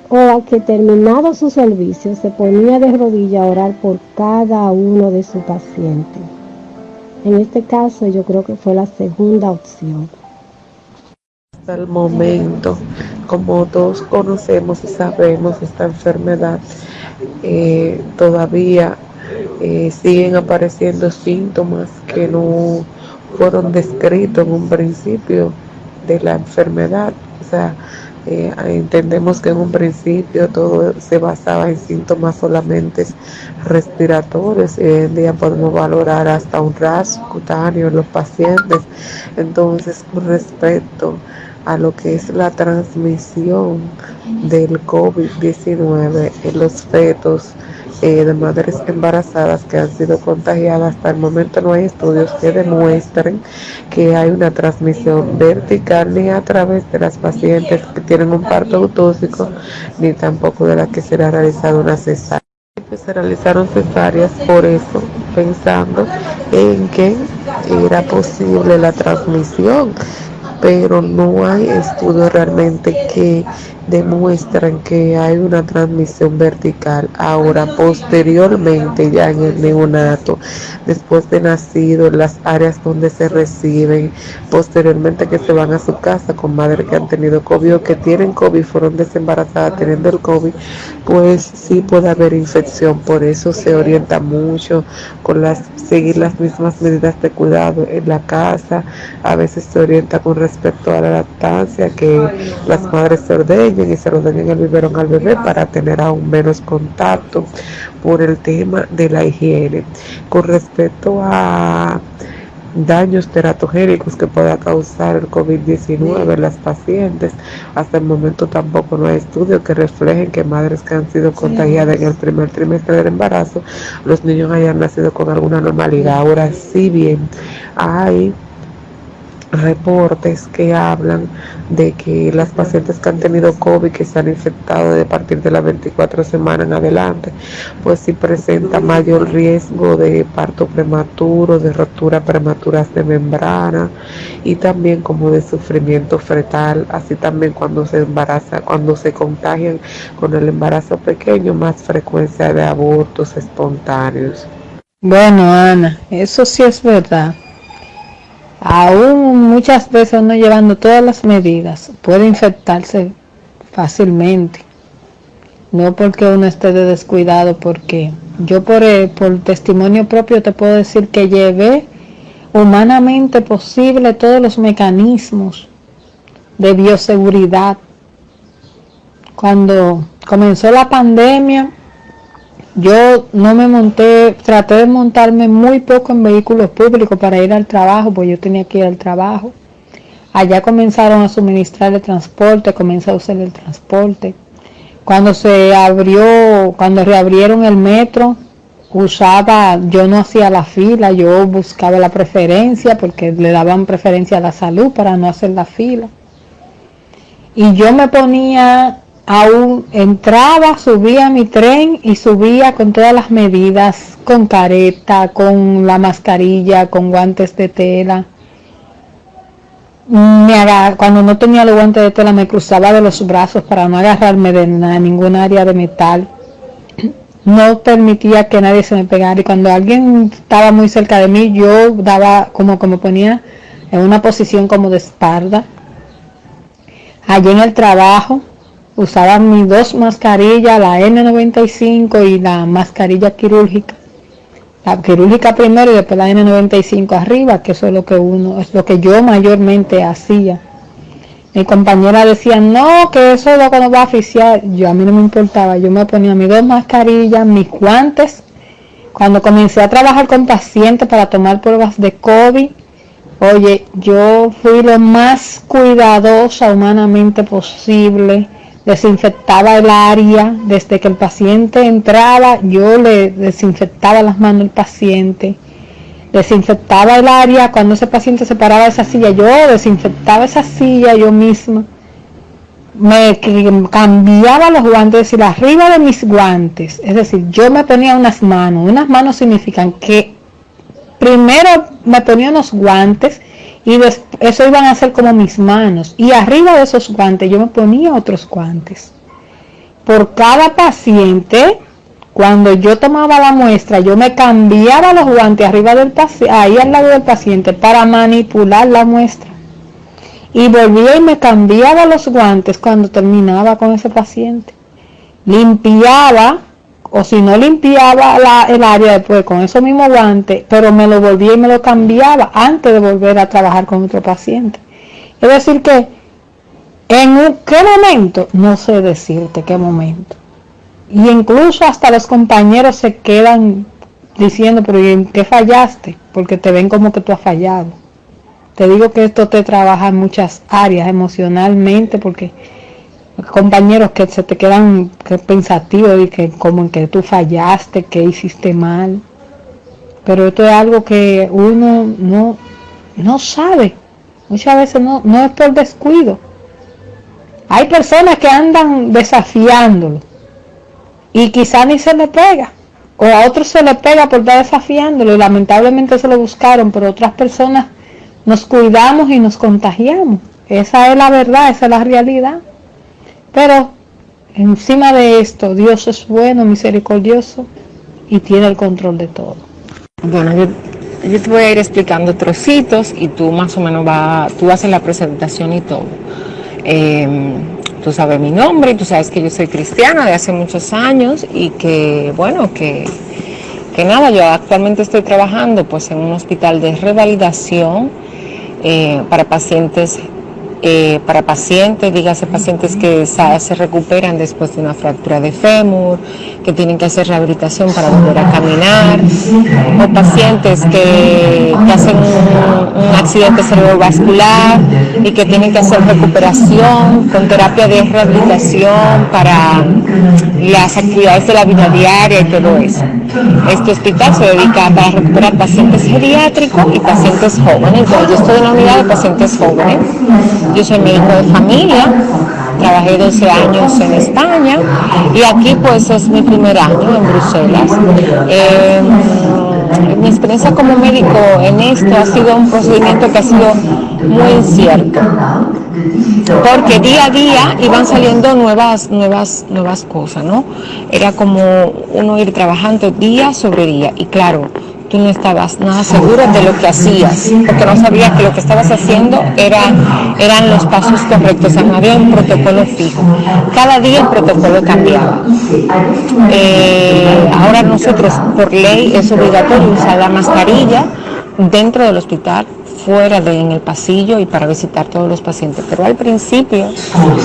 o a que terminado su servicio se ponía de rodillas a orar por cada uno de sus pacientes. En este caso yo creo que fue la segunda opción. Hasta el momento, como todos conocemos y sabemos, esta enfermedad todavía siguen apareciendo síntomas que no fueron descritos en un principio de la enfermedad. O sea, entendemos que en un principio todo se basaba en síntomas solamente respiratorios, y hoy en día podemos valorar hasta un rasgo cutáneo en los pacientes. Entonces, con respecto a lo que es la transmisión del COVID-19 en los fetos de madres embarazadas que han sido contagiadas, hasta el momento no hay estudios que demuestren que hay una transmisión vertical ni a través de las pacientes que tienen un parto autóxico, ni tampoco de las que se le ha realizado una cesárea. Se realizaron cesáreas por eso, pensando en que era posible la transmisión, pero no hay estudios realmente que demuestran que hay una transmisión vertical. Ahora, posteriormente, ya en el neonato, después de nacido, en las áreas donde se reciben, posteriormente que se van a su casa con madres que han tenido COVID o que tienen COVID, fueron desembarazadas teniendo el COVID, pues sí puede haber infección. Por eso se orienta mucho con seguir las mismas medidas de cuidado en la casa. A veces se orienta con respecto a la lactancia, que las madres se ordenen y se lo den en el biberón al bebé para tener aún menos contacto, por el tema de la higiene. Con respecto a daños teratogénicos que pueda causar el COVID-19 en las pacientes, hasta el momento tampoco no hay estudios que reflejen que madres que han sido contagiadas en el primer trimestre del embarazo, los niños hayan nacido con alguna normalidad. Ahora, si bien hay reportes que hablan de que las pacientes que han tenido COVID, que se han infectado de partir de las 24 semanas en adelante, pues sí presenta mayor riesgo de parto prematuro, de ruptura prematuras de membrana y también como de sufrimiento fetal. Así también cuando se embaraza, cuando se contagian con el embarazo pequeño, más frecuencia de abortos espontáneos. Bueno, Ana, eso sí es verdad. Aún muchas veces uno llevando todas las medidas puede infectarse fácilmente. No porque uno esté de descuidado, porque yo por testimonio propio te puedo decir que llevé humanamente posible todos los mecanismos de bioseguridad. Cuando comenzó la pandemia, yo no me monté, traté de montarme muy poco en vehículos públicos para ir al trabajo, porque yo tenía que ir al trabajo. Allá comenzaron a suministrar el transporte, comencé a usar el transporte. Cuando reabrieron el metro, yo no hacía la fila, yo buscaba la preferencia, porque le daban preferencia a la salud para no hacer la fila. Y yo me ponía, entraba, subía a mi tren y subía con todas las medidas, con careta, con la mascarilla, con guantes de tela. Cuando no tenía los guantes de tela me cruzaba de los brazos para no agarrarme de ningún área de metal. No permitía que nadie se me pegara, y cuando alguien estaba muy cerca de mí, yo daba como que me ponía en una posición como de espalda. Allí en el trabajo usaba mis dos mascarillas, la N95 y la mascarilla quirúrgica. La quirúrgica primero y después la N95 arriba, que eso es lo que yo mayormente hacía. Mi compañera decía, no, que eso es lo que nos va a asfixiar. A mí no me importaba, yo me ponía mis dos mascarillas, mis guantes Cuando comencé a trabajar con pacientes para tomar pruebas de COVID, oye, yo fui lo más cuidadosa humanamente posible. Desinfectaba el área, desde que el paciente entraba, yo le desinfectaba las manos al paciente, desinfectaba el área, cuando ese paciente se paraba de esa silla, yo desinfectaba esa silla yo misma, me cambiaba los guantes, es decir, arriba de mis guantes, es decir, yo me ponía unas manos significan que primero me ponía unos guantes y eso iban a ser como mis manos, y arriba de esos guantes yo me ponía otros guantes. Por cada paciente, cuando yo tomaba la muestra, yo me cambiaba los guantes arriba del paciente, ahí al lado del paciente, para manipular la muestra. Y volvía y me cambiaba los guantes cuando terminaba con ese paciente. Limpiaba, o si no limpiaba el área después con esos mismos guantes, pero me lo volvía y me lo cambiaba antes de volver a trabajar con otro paciente. Es decir que, ¿en qué momento? No sé decirte qué momento. Y incluso hasta los compañeros se quedan diciendo, pero ¿en qué fallaste? Porque te ven como que tú has fallado. Te digo que esto te trabaja en muchas áreas emocionalmente, porque compañeros que se te quedan pensativos y que como en que tú fallaste, que hiciste mal. Pero esto es algo que uno no sabe. Muchas veces no es por descuido. Hay personas que andan desafiándolo y quizá ni se le pega, o a otros se le pega por estar desafiándolo y lamentablemente se lo buscaron, pero otras personas nos cuidamos y nos contagiamos. Esa es la verdad, esa es la realidad. Pero encima de esto, Dios es bueno, misericordioso y tiene el control de todo. Bueno, yo te voy a ir explicando trocitos y tú más o menos tú haces la presentación y todo. Tú sabes mi nombre y tú sabes que yo soy cristiana de hace muchos años y que, bueno, que nada, yo actualmente estoy trabajando pues en un hospital de revalidación para pacientes, dígase pacientes que se recuperan después de una fractura de fémur, que tienen que hacer rehabilitación para volver a caminar, o pacientes que hacen un accidente cerebrovascular y que tienen que hacer recuperación con terapia de rehabilitación para las actividades de la vida diaria y todo eso. Este hospital se dedica a recuperar pacientes geriátricos y pacientes jóvenes. Yo estoy en la unidad de pacientes jóvenes. Yo soy médico de familia, trabajé 12 años en España y aquí pues es mi primer año en Bruselas. Mi experiencia como médico en esto ha sido un procedimiento que ha sido muy incierto, porque día a día iban saliendo nuevas cosas, ¿no? Era como uno ir trabajando día sobre día y claro, tú no estabas nada seguro de lo que hacías, porque no sabías que lo que estabas haciendo eran los pasos correctos, o sea, no había un protocolo fijo. Cada día el protocolo cambiaba. Ahora nosotros, por ley, es obligatorio usar la mascarilla dentro del hospital, fuera en el pasillo y para visitar todos los pacientes. Pero al principio,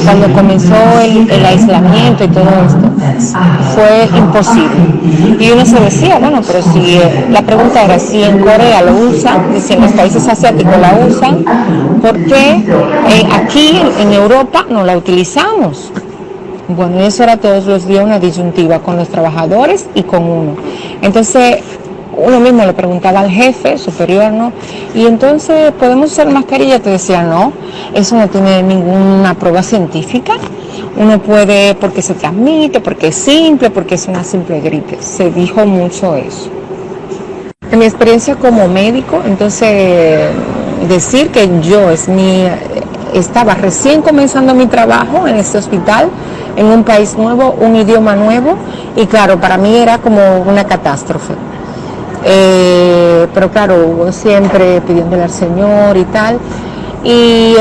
cuando comenzó el aislamiento y todo esto, fue imposible. Y uno se decía, bueno, pero si la pregunta era si en Corea lo usan, y si en los países asiáticos la usan, ¿por qué aquí en Europa no la utilizamos? Bueno, eso era todos los días una disyuntiva con los trabajadores y con uno. Entonces, uno mismo le preguntaba al jefe superior, ¿no? Y entonces, ¿podemos usar mascarilla? Te decía, no, eso no tiene ninguna prueba científica. Uno puede, porque se transmite, porque es simple, porque es una simple gripe. Se dijo mucho eso. En mi experiencia como médico, entonces, decir que yo estaba recién comenzando mi trabajo en este hospital, en un país nuevo, un idioma nuevo, y claro, para mí era como una catástrofe. Pero claro, siempre pidiéndole al Señor y tal, y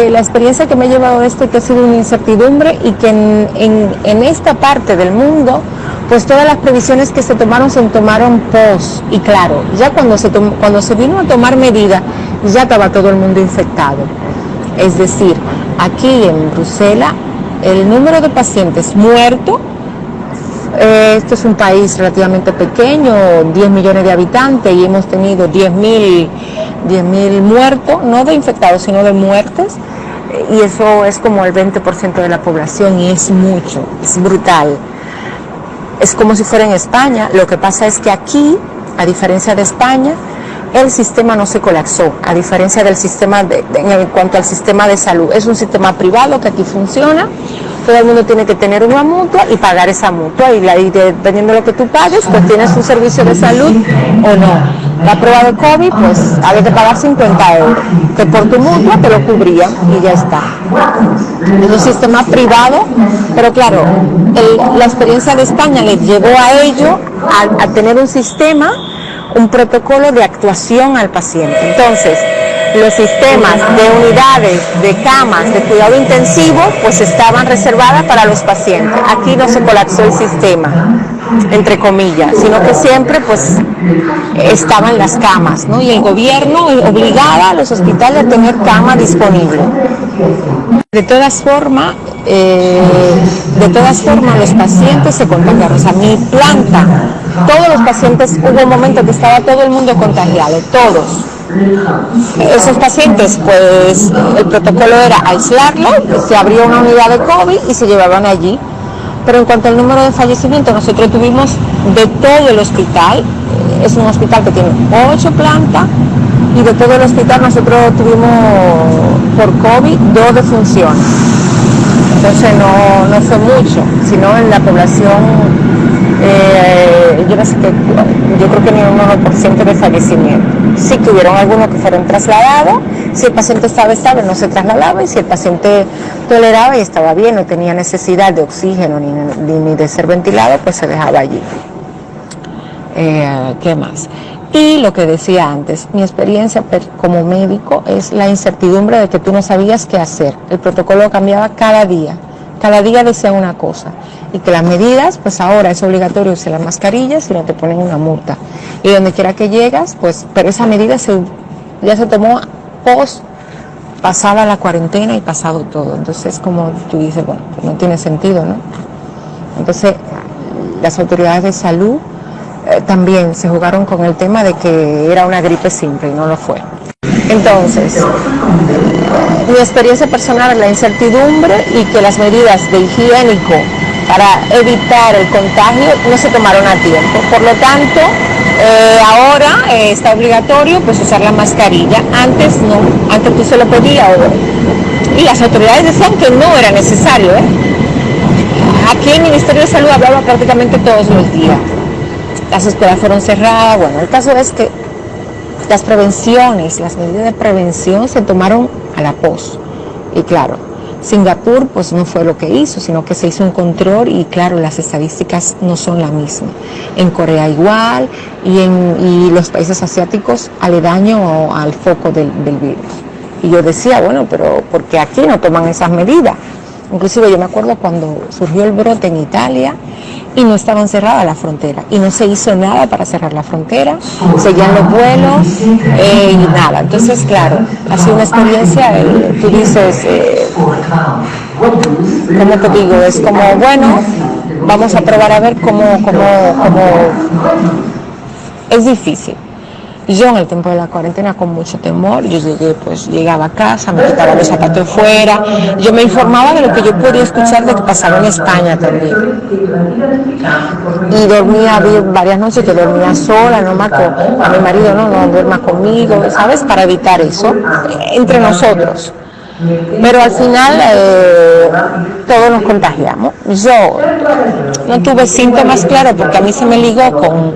la experiencia que me ha llevado a esto, que ha sido una incertidumbre, y que en esta parte del mundo, pues todas las previsiones que se tomaron post, y claro, ya cuando se vino a tomar medidas, ya estaba todo el mundo infectado. Es decir, aquí en Bruselas, el número de pacientes muertos Este es un país relativamente pequeño, 10 millones de habitantes, y hemos tenido 10.000 muertos, no de infectados, sino de muertes, y eso es como el 20% de la población, y es mucho, es brutal. Es como si fuera en España. Lo que pasa es que aquí, a diferencia de España, el sistema no se colapsó, a diferencia del sistema en cuanto al sistema de salud. Es un sistema privado que aquí funciona, todo el mundo tiene que tener una mutua y pagar esa mutua, y dependiendo de lo que tú pagues, pues tienes un servicio de salud o no. La prueba de COVID, pues había que pagar 50 euros, que por tu mutua te lo cubrían y ya está. Es un sistema privado, pero claro, la experiencia de España les llevó a ello, a tener un sistema, un protocolo de actuación al paciente. Entonces, los sistemas de unidades, de camas, de cuidado intensivo, pues estaban reservadas para los pacientes. Aquí no se colapsó el sistema, entre comillas, sino que siempre pues estaban las camas, ¿no? Y el gobierno obligaba a los hospitales a tener cama disponible. De todas formas, los pacientes se contagiaron. O sea, mi planta, todos los pacientes, hubo un momento que estaba todo el mundo contagiado, todos. Esos pacientes, pues el protocolo era aislarlos, se abrió una unidad de COVID y se llevaban allí. Pero en cuanto al número de fallecimientos, nosotros tuvimos de todo el hospital, es un hospital que tiene 8 plantas, y de todo el hospital nosotros tuvimos por COVID 2 defunciones. Entonces no fue mucho, sino en la población, yo creo que ni un 1% de fallecimiento. Sí que hubieron algunos que fueron trasladados. Si el paciente estaba estable, no se trasladaba, y si el paciente toleraba y estaba bien, no tenía necesidad de oxígeno ni de ser ventilado, pues se dejaba allí. ¿Qué más? Y lo que decía antes, mi experiencia como médico es la incertidumbre de que tú no sabías qué hacer. El protocolo cambiaba cada día decía una cosa, y que las medidas, pues ahora es obligatorio usar las mascarillas y no te ponen una multa. Y donde quiera que llegas, pues, pero esa medida ya se tomó pasada la cuarentena y pasado todo. Entonces, como tú dices, bueno, pues no tiene sentido, ¿no? Entonces, las autoridades de salud también se jugaron con el tema de que era una gripe simple, y no lo fue. Entonces, mi experiencia personal es la incertidumbre, y que las medidas de higiénico para evitar el contagio no se tomaron a tiempo. Por lo tanto, ahora está obligatorio pues usar la mascarilla. Antes no, antes tú se lo pedías, y las autoridades decían que no era necesario. Aquí el Ministerio de Salud hablaba prácticamente todos los días. Las escuelas fueron cerradas. Bueno, el caso es que las medidas de prevención se tomaron a la pos. Y claro, Singapur pues no fue lo que hizo, sino que se hizo un control, y claro, las estadísticas no son las mismas. En Corea igual, y los países asiáticos aledaños al foco del virus. Y yo decía, bueno, pero ¿por qué aquí no toman esas medidas? Inclusive yo me acuerdo cuando surgió el brote en Italia y no estaban cerradas las fronteras, y no se hizo nada para cerrar la frontera, seguían los vuelos y nada. Entonces, claro, ha sido una experiencia, tú dices, ¿cómo te digo? Es como, bueno, vamos a probar a ver cómo es difícil. Yo en el tiempo de la cuarentena con mucho temor, yo llegaba a casa, me quitaba los zapatos fuera, yo me informaba de lo que yo podía escuchar de que pasaba en España también. Y dormía varias noches, que dormía sola, a mi marido no duerma conmigo, ¿sabes? Para evitar eso, entre nosotros. Pero al final todos nos contagiamos. Yo no tuve síntomas, claro, porque a mí se me ligó con...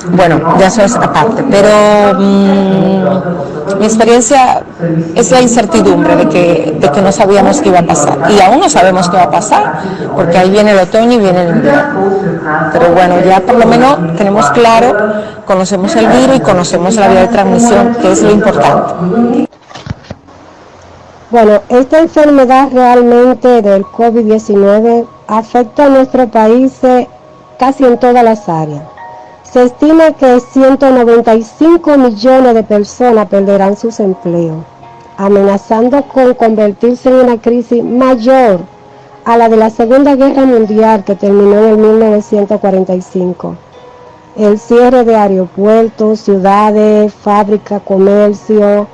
Bueno, ya eso es aparte, pero mi experiencia es la incertidumbre de que no sabíamos qué iba a pasar, y aún no sabemos qué va a pasar, porque ahí viene el otoño y viene el invierno. Pero bueno, ya por lo menos tenemos claro, conocemos el virus y conocemos la vía de transmisión, que es lo importante. Bueno, esta enfermedad realmente del COVID-19 afecta a nuestro país casi en todas las áreas. Se estima que 195 millones de personas perderán sus empleos, amenazando con convertirse en una crisis mayor a la de la Segunda Guerra Mundial que terminó en el 1945. El cierre de aeropuertos, ciudades, fábricas, comercio.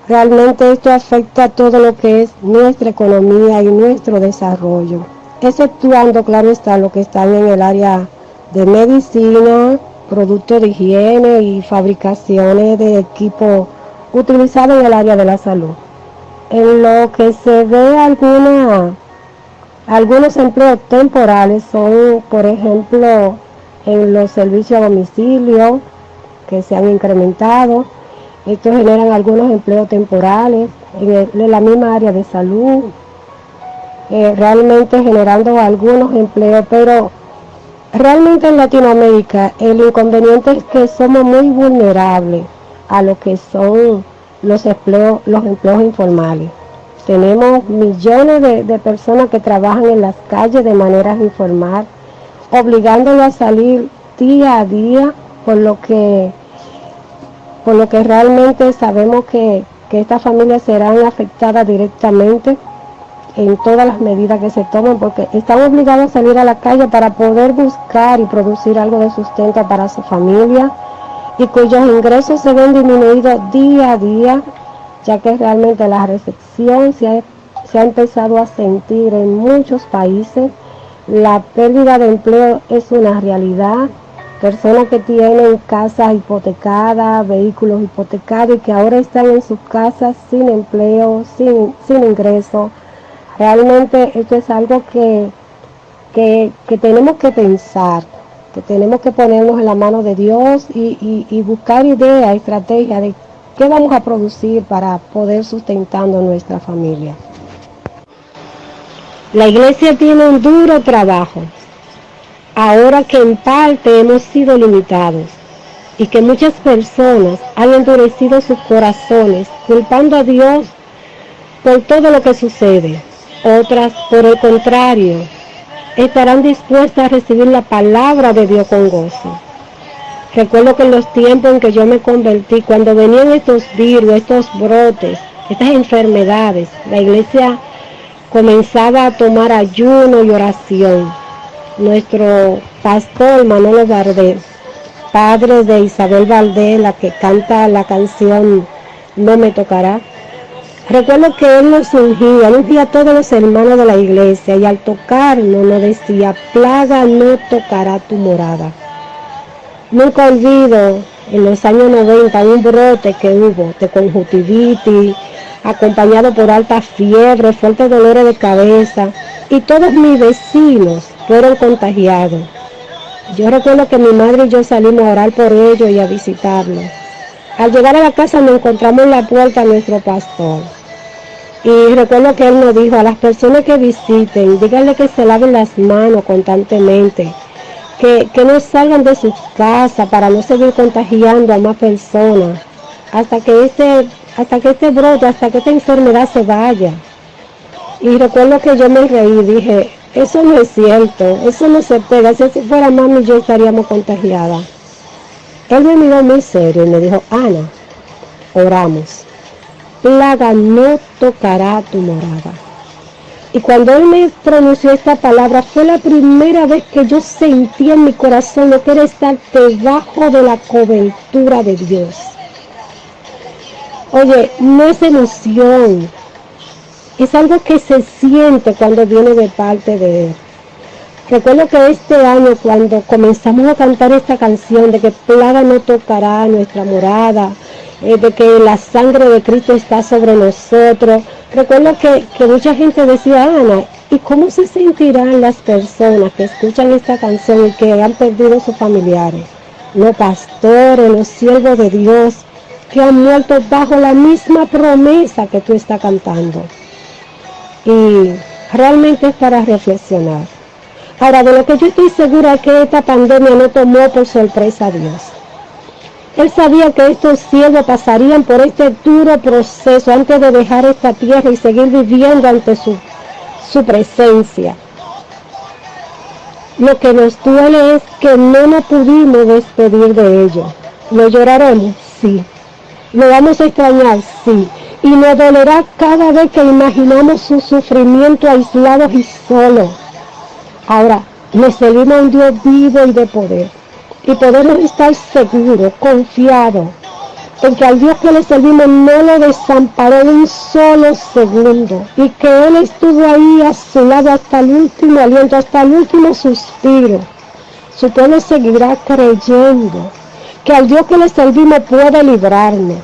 Realmente esto afecta a todo lo que es nuestra economía y nuestro desarrollo, exceptuando, claro está, lo que están en el área de medicina, productos de higiene y fabricaciones de equipo utilizado en el área de la salud. En lo que se ve algunos empleos temporales son, por ejemplo, en los servicios a domicilio que se han incrementado. Estos generan algunos empleos temporales en la misma área de salud, realmente generando algunos empleos, pero realmente en Latinoamérica el inconveniente es que somos muy vulnerables a lo que son los empleos informales. Tenemos millones de personas que trabajan en las calles de manera informal, obligándolos a salir día a día, por lo que realmente sabemos que estas familias serán afectadas directamente en todas las medidas que se tomen, porque están obligados a salir a la calle para poder buscar y producir algo de sustento para su familia, y cuyos ingresos se ven disminuidos día a día, ya que realmente la recesión se ha empezado a sentir en muchos países. La pérdida de empleo es una realidad. Personas que tienen casas hipotecadas, vehículos hipotecados y que ahora están en sus casas sin empleo, sin ingreso. Realmente esto es algo que tenemos que pensar, que tenemos que ponernos en la mano de Dios y buscar ideas, estrategias de qué vamos a producir para poder sustentando nuestra familia. La iglesia tiene un duro trabajo, ahora que en parte hemos sido limitados y que muchas personas han endurecido sus corazones culpando a Dios por todo lo que sucede. Otras, por el contrario, estarán dispuestas a recibir la palabra de Dios con gozo. Recuerdo que en los tiempos en que yo me convertí, cuando venían estos virus, estos brotes, estas enfermedades, la iglesia comenzaba a tomar ayuno y oración. Nuestro pastor Manolo Valdés, padre de Isabel Valdés, la que canta la canción No me tocará, recuerdo que él nos ungía a todos los hermanos de la iglesia, y al tocarnos nos decía: plaga no tocará tu morada. Nunca olvido en los años 90 un brote que hubo de conjuntivitis, acompañado por alta fiebre, fuertes dolores de cabeza, y todos mis vecinos fueron contagiados. Yo recuerdo que mi madre y yo salimos a orar por ellos y a visitarlos. Al llegar a la casa nos encontramos en la puerta a nuestro pastor. Y recuerdo que él nos dijo: a las personas que visiten, díganle que se laven las manos constantemente, que no salgan de sus casas para no seguir contagiando a más personas, hasta que este brote, hasta que esta enfermedad se vaya. Y recuerdo que yo me reí y dije: eso no es cierto, eso no se pega, si fuera mami y yo estaríamos contagiadas. Él me miró muy serio y me dijo: Ana, oramos, plaga no tocará tu morada. Y cuando él me pronunció esta palabra, fue la primera vez que yo sentí en mi corazón lo que era estar debajo de la cobertura de Dios. Oye, no es emoción, es algo que se siente cuando viene de parte de Él. Recuerdo que este año, cuando comenzamos a cantar esta canción de que plaga no tocará nuestra morada, de que la sangre de Cristo está sobre nosotros, recuerdo que mucha gente decía: Ana, ¿y cómo se sentirán las personas que escuchan esta canción y que han perdido sus familiares? Los pastores, los siervos de Dios, que han muerto bajo la misma promesa que tú estás cantando. Y realmente es para reflexionar. Ahora, de lo que yo estoy segura es que esta pandemia no tomó por sorpresa a Dios. Él sabía que estos siervos pasarían por este duro proceso antes de dejar esta tierra y seguir viviendo ante su presencia. Lo que nos duele es que no nos pudimos despedir de ellos. ¿Lo lloraremos? Sí. ¿Lo vamos a extrañar? Sí. y nos dolerá cada vez que imaginamos su sufrimiento aislados y solos. Ahora, le servimos a un Dios vivo y de poder, y podemos estar seguros, confiados, en que al Dios que le servimos no lo desamparó en un solo segundo, y que Él estuvo ahí a su lado hasta el último aliento, hasta el último suspiro. Su pueblo seguirá creyendo que al Dios que le servimos puede librarnos.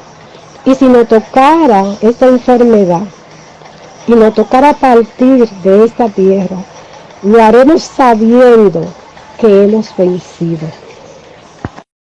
Y si nos tocara esta enfermedad y nos tocara partir de esta tierra, lo haremos sabiendo que hemos vencido.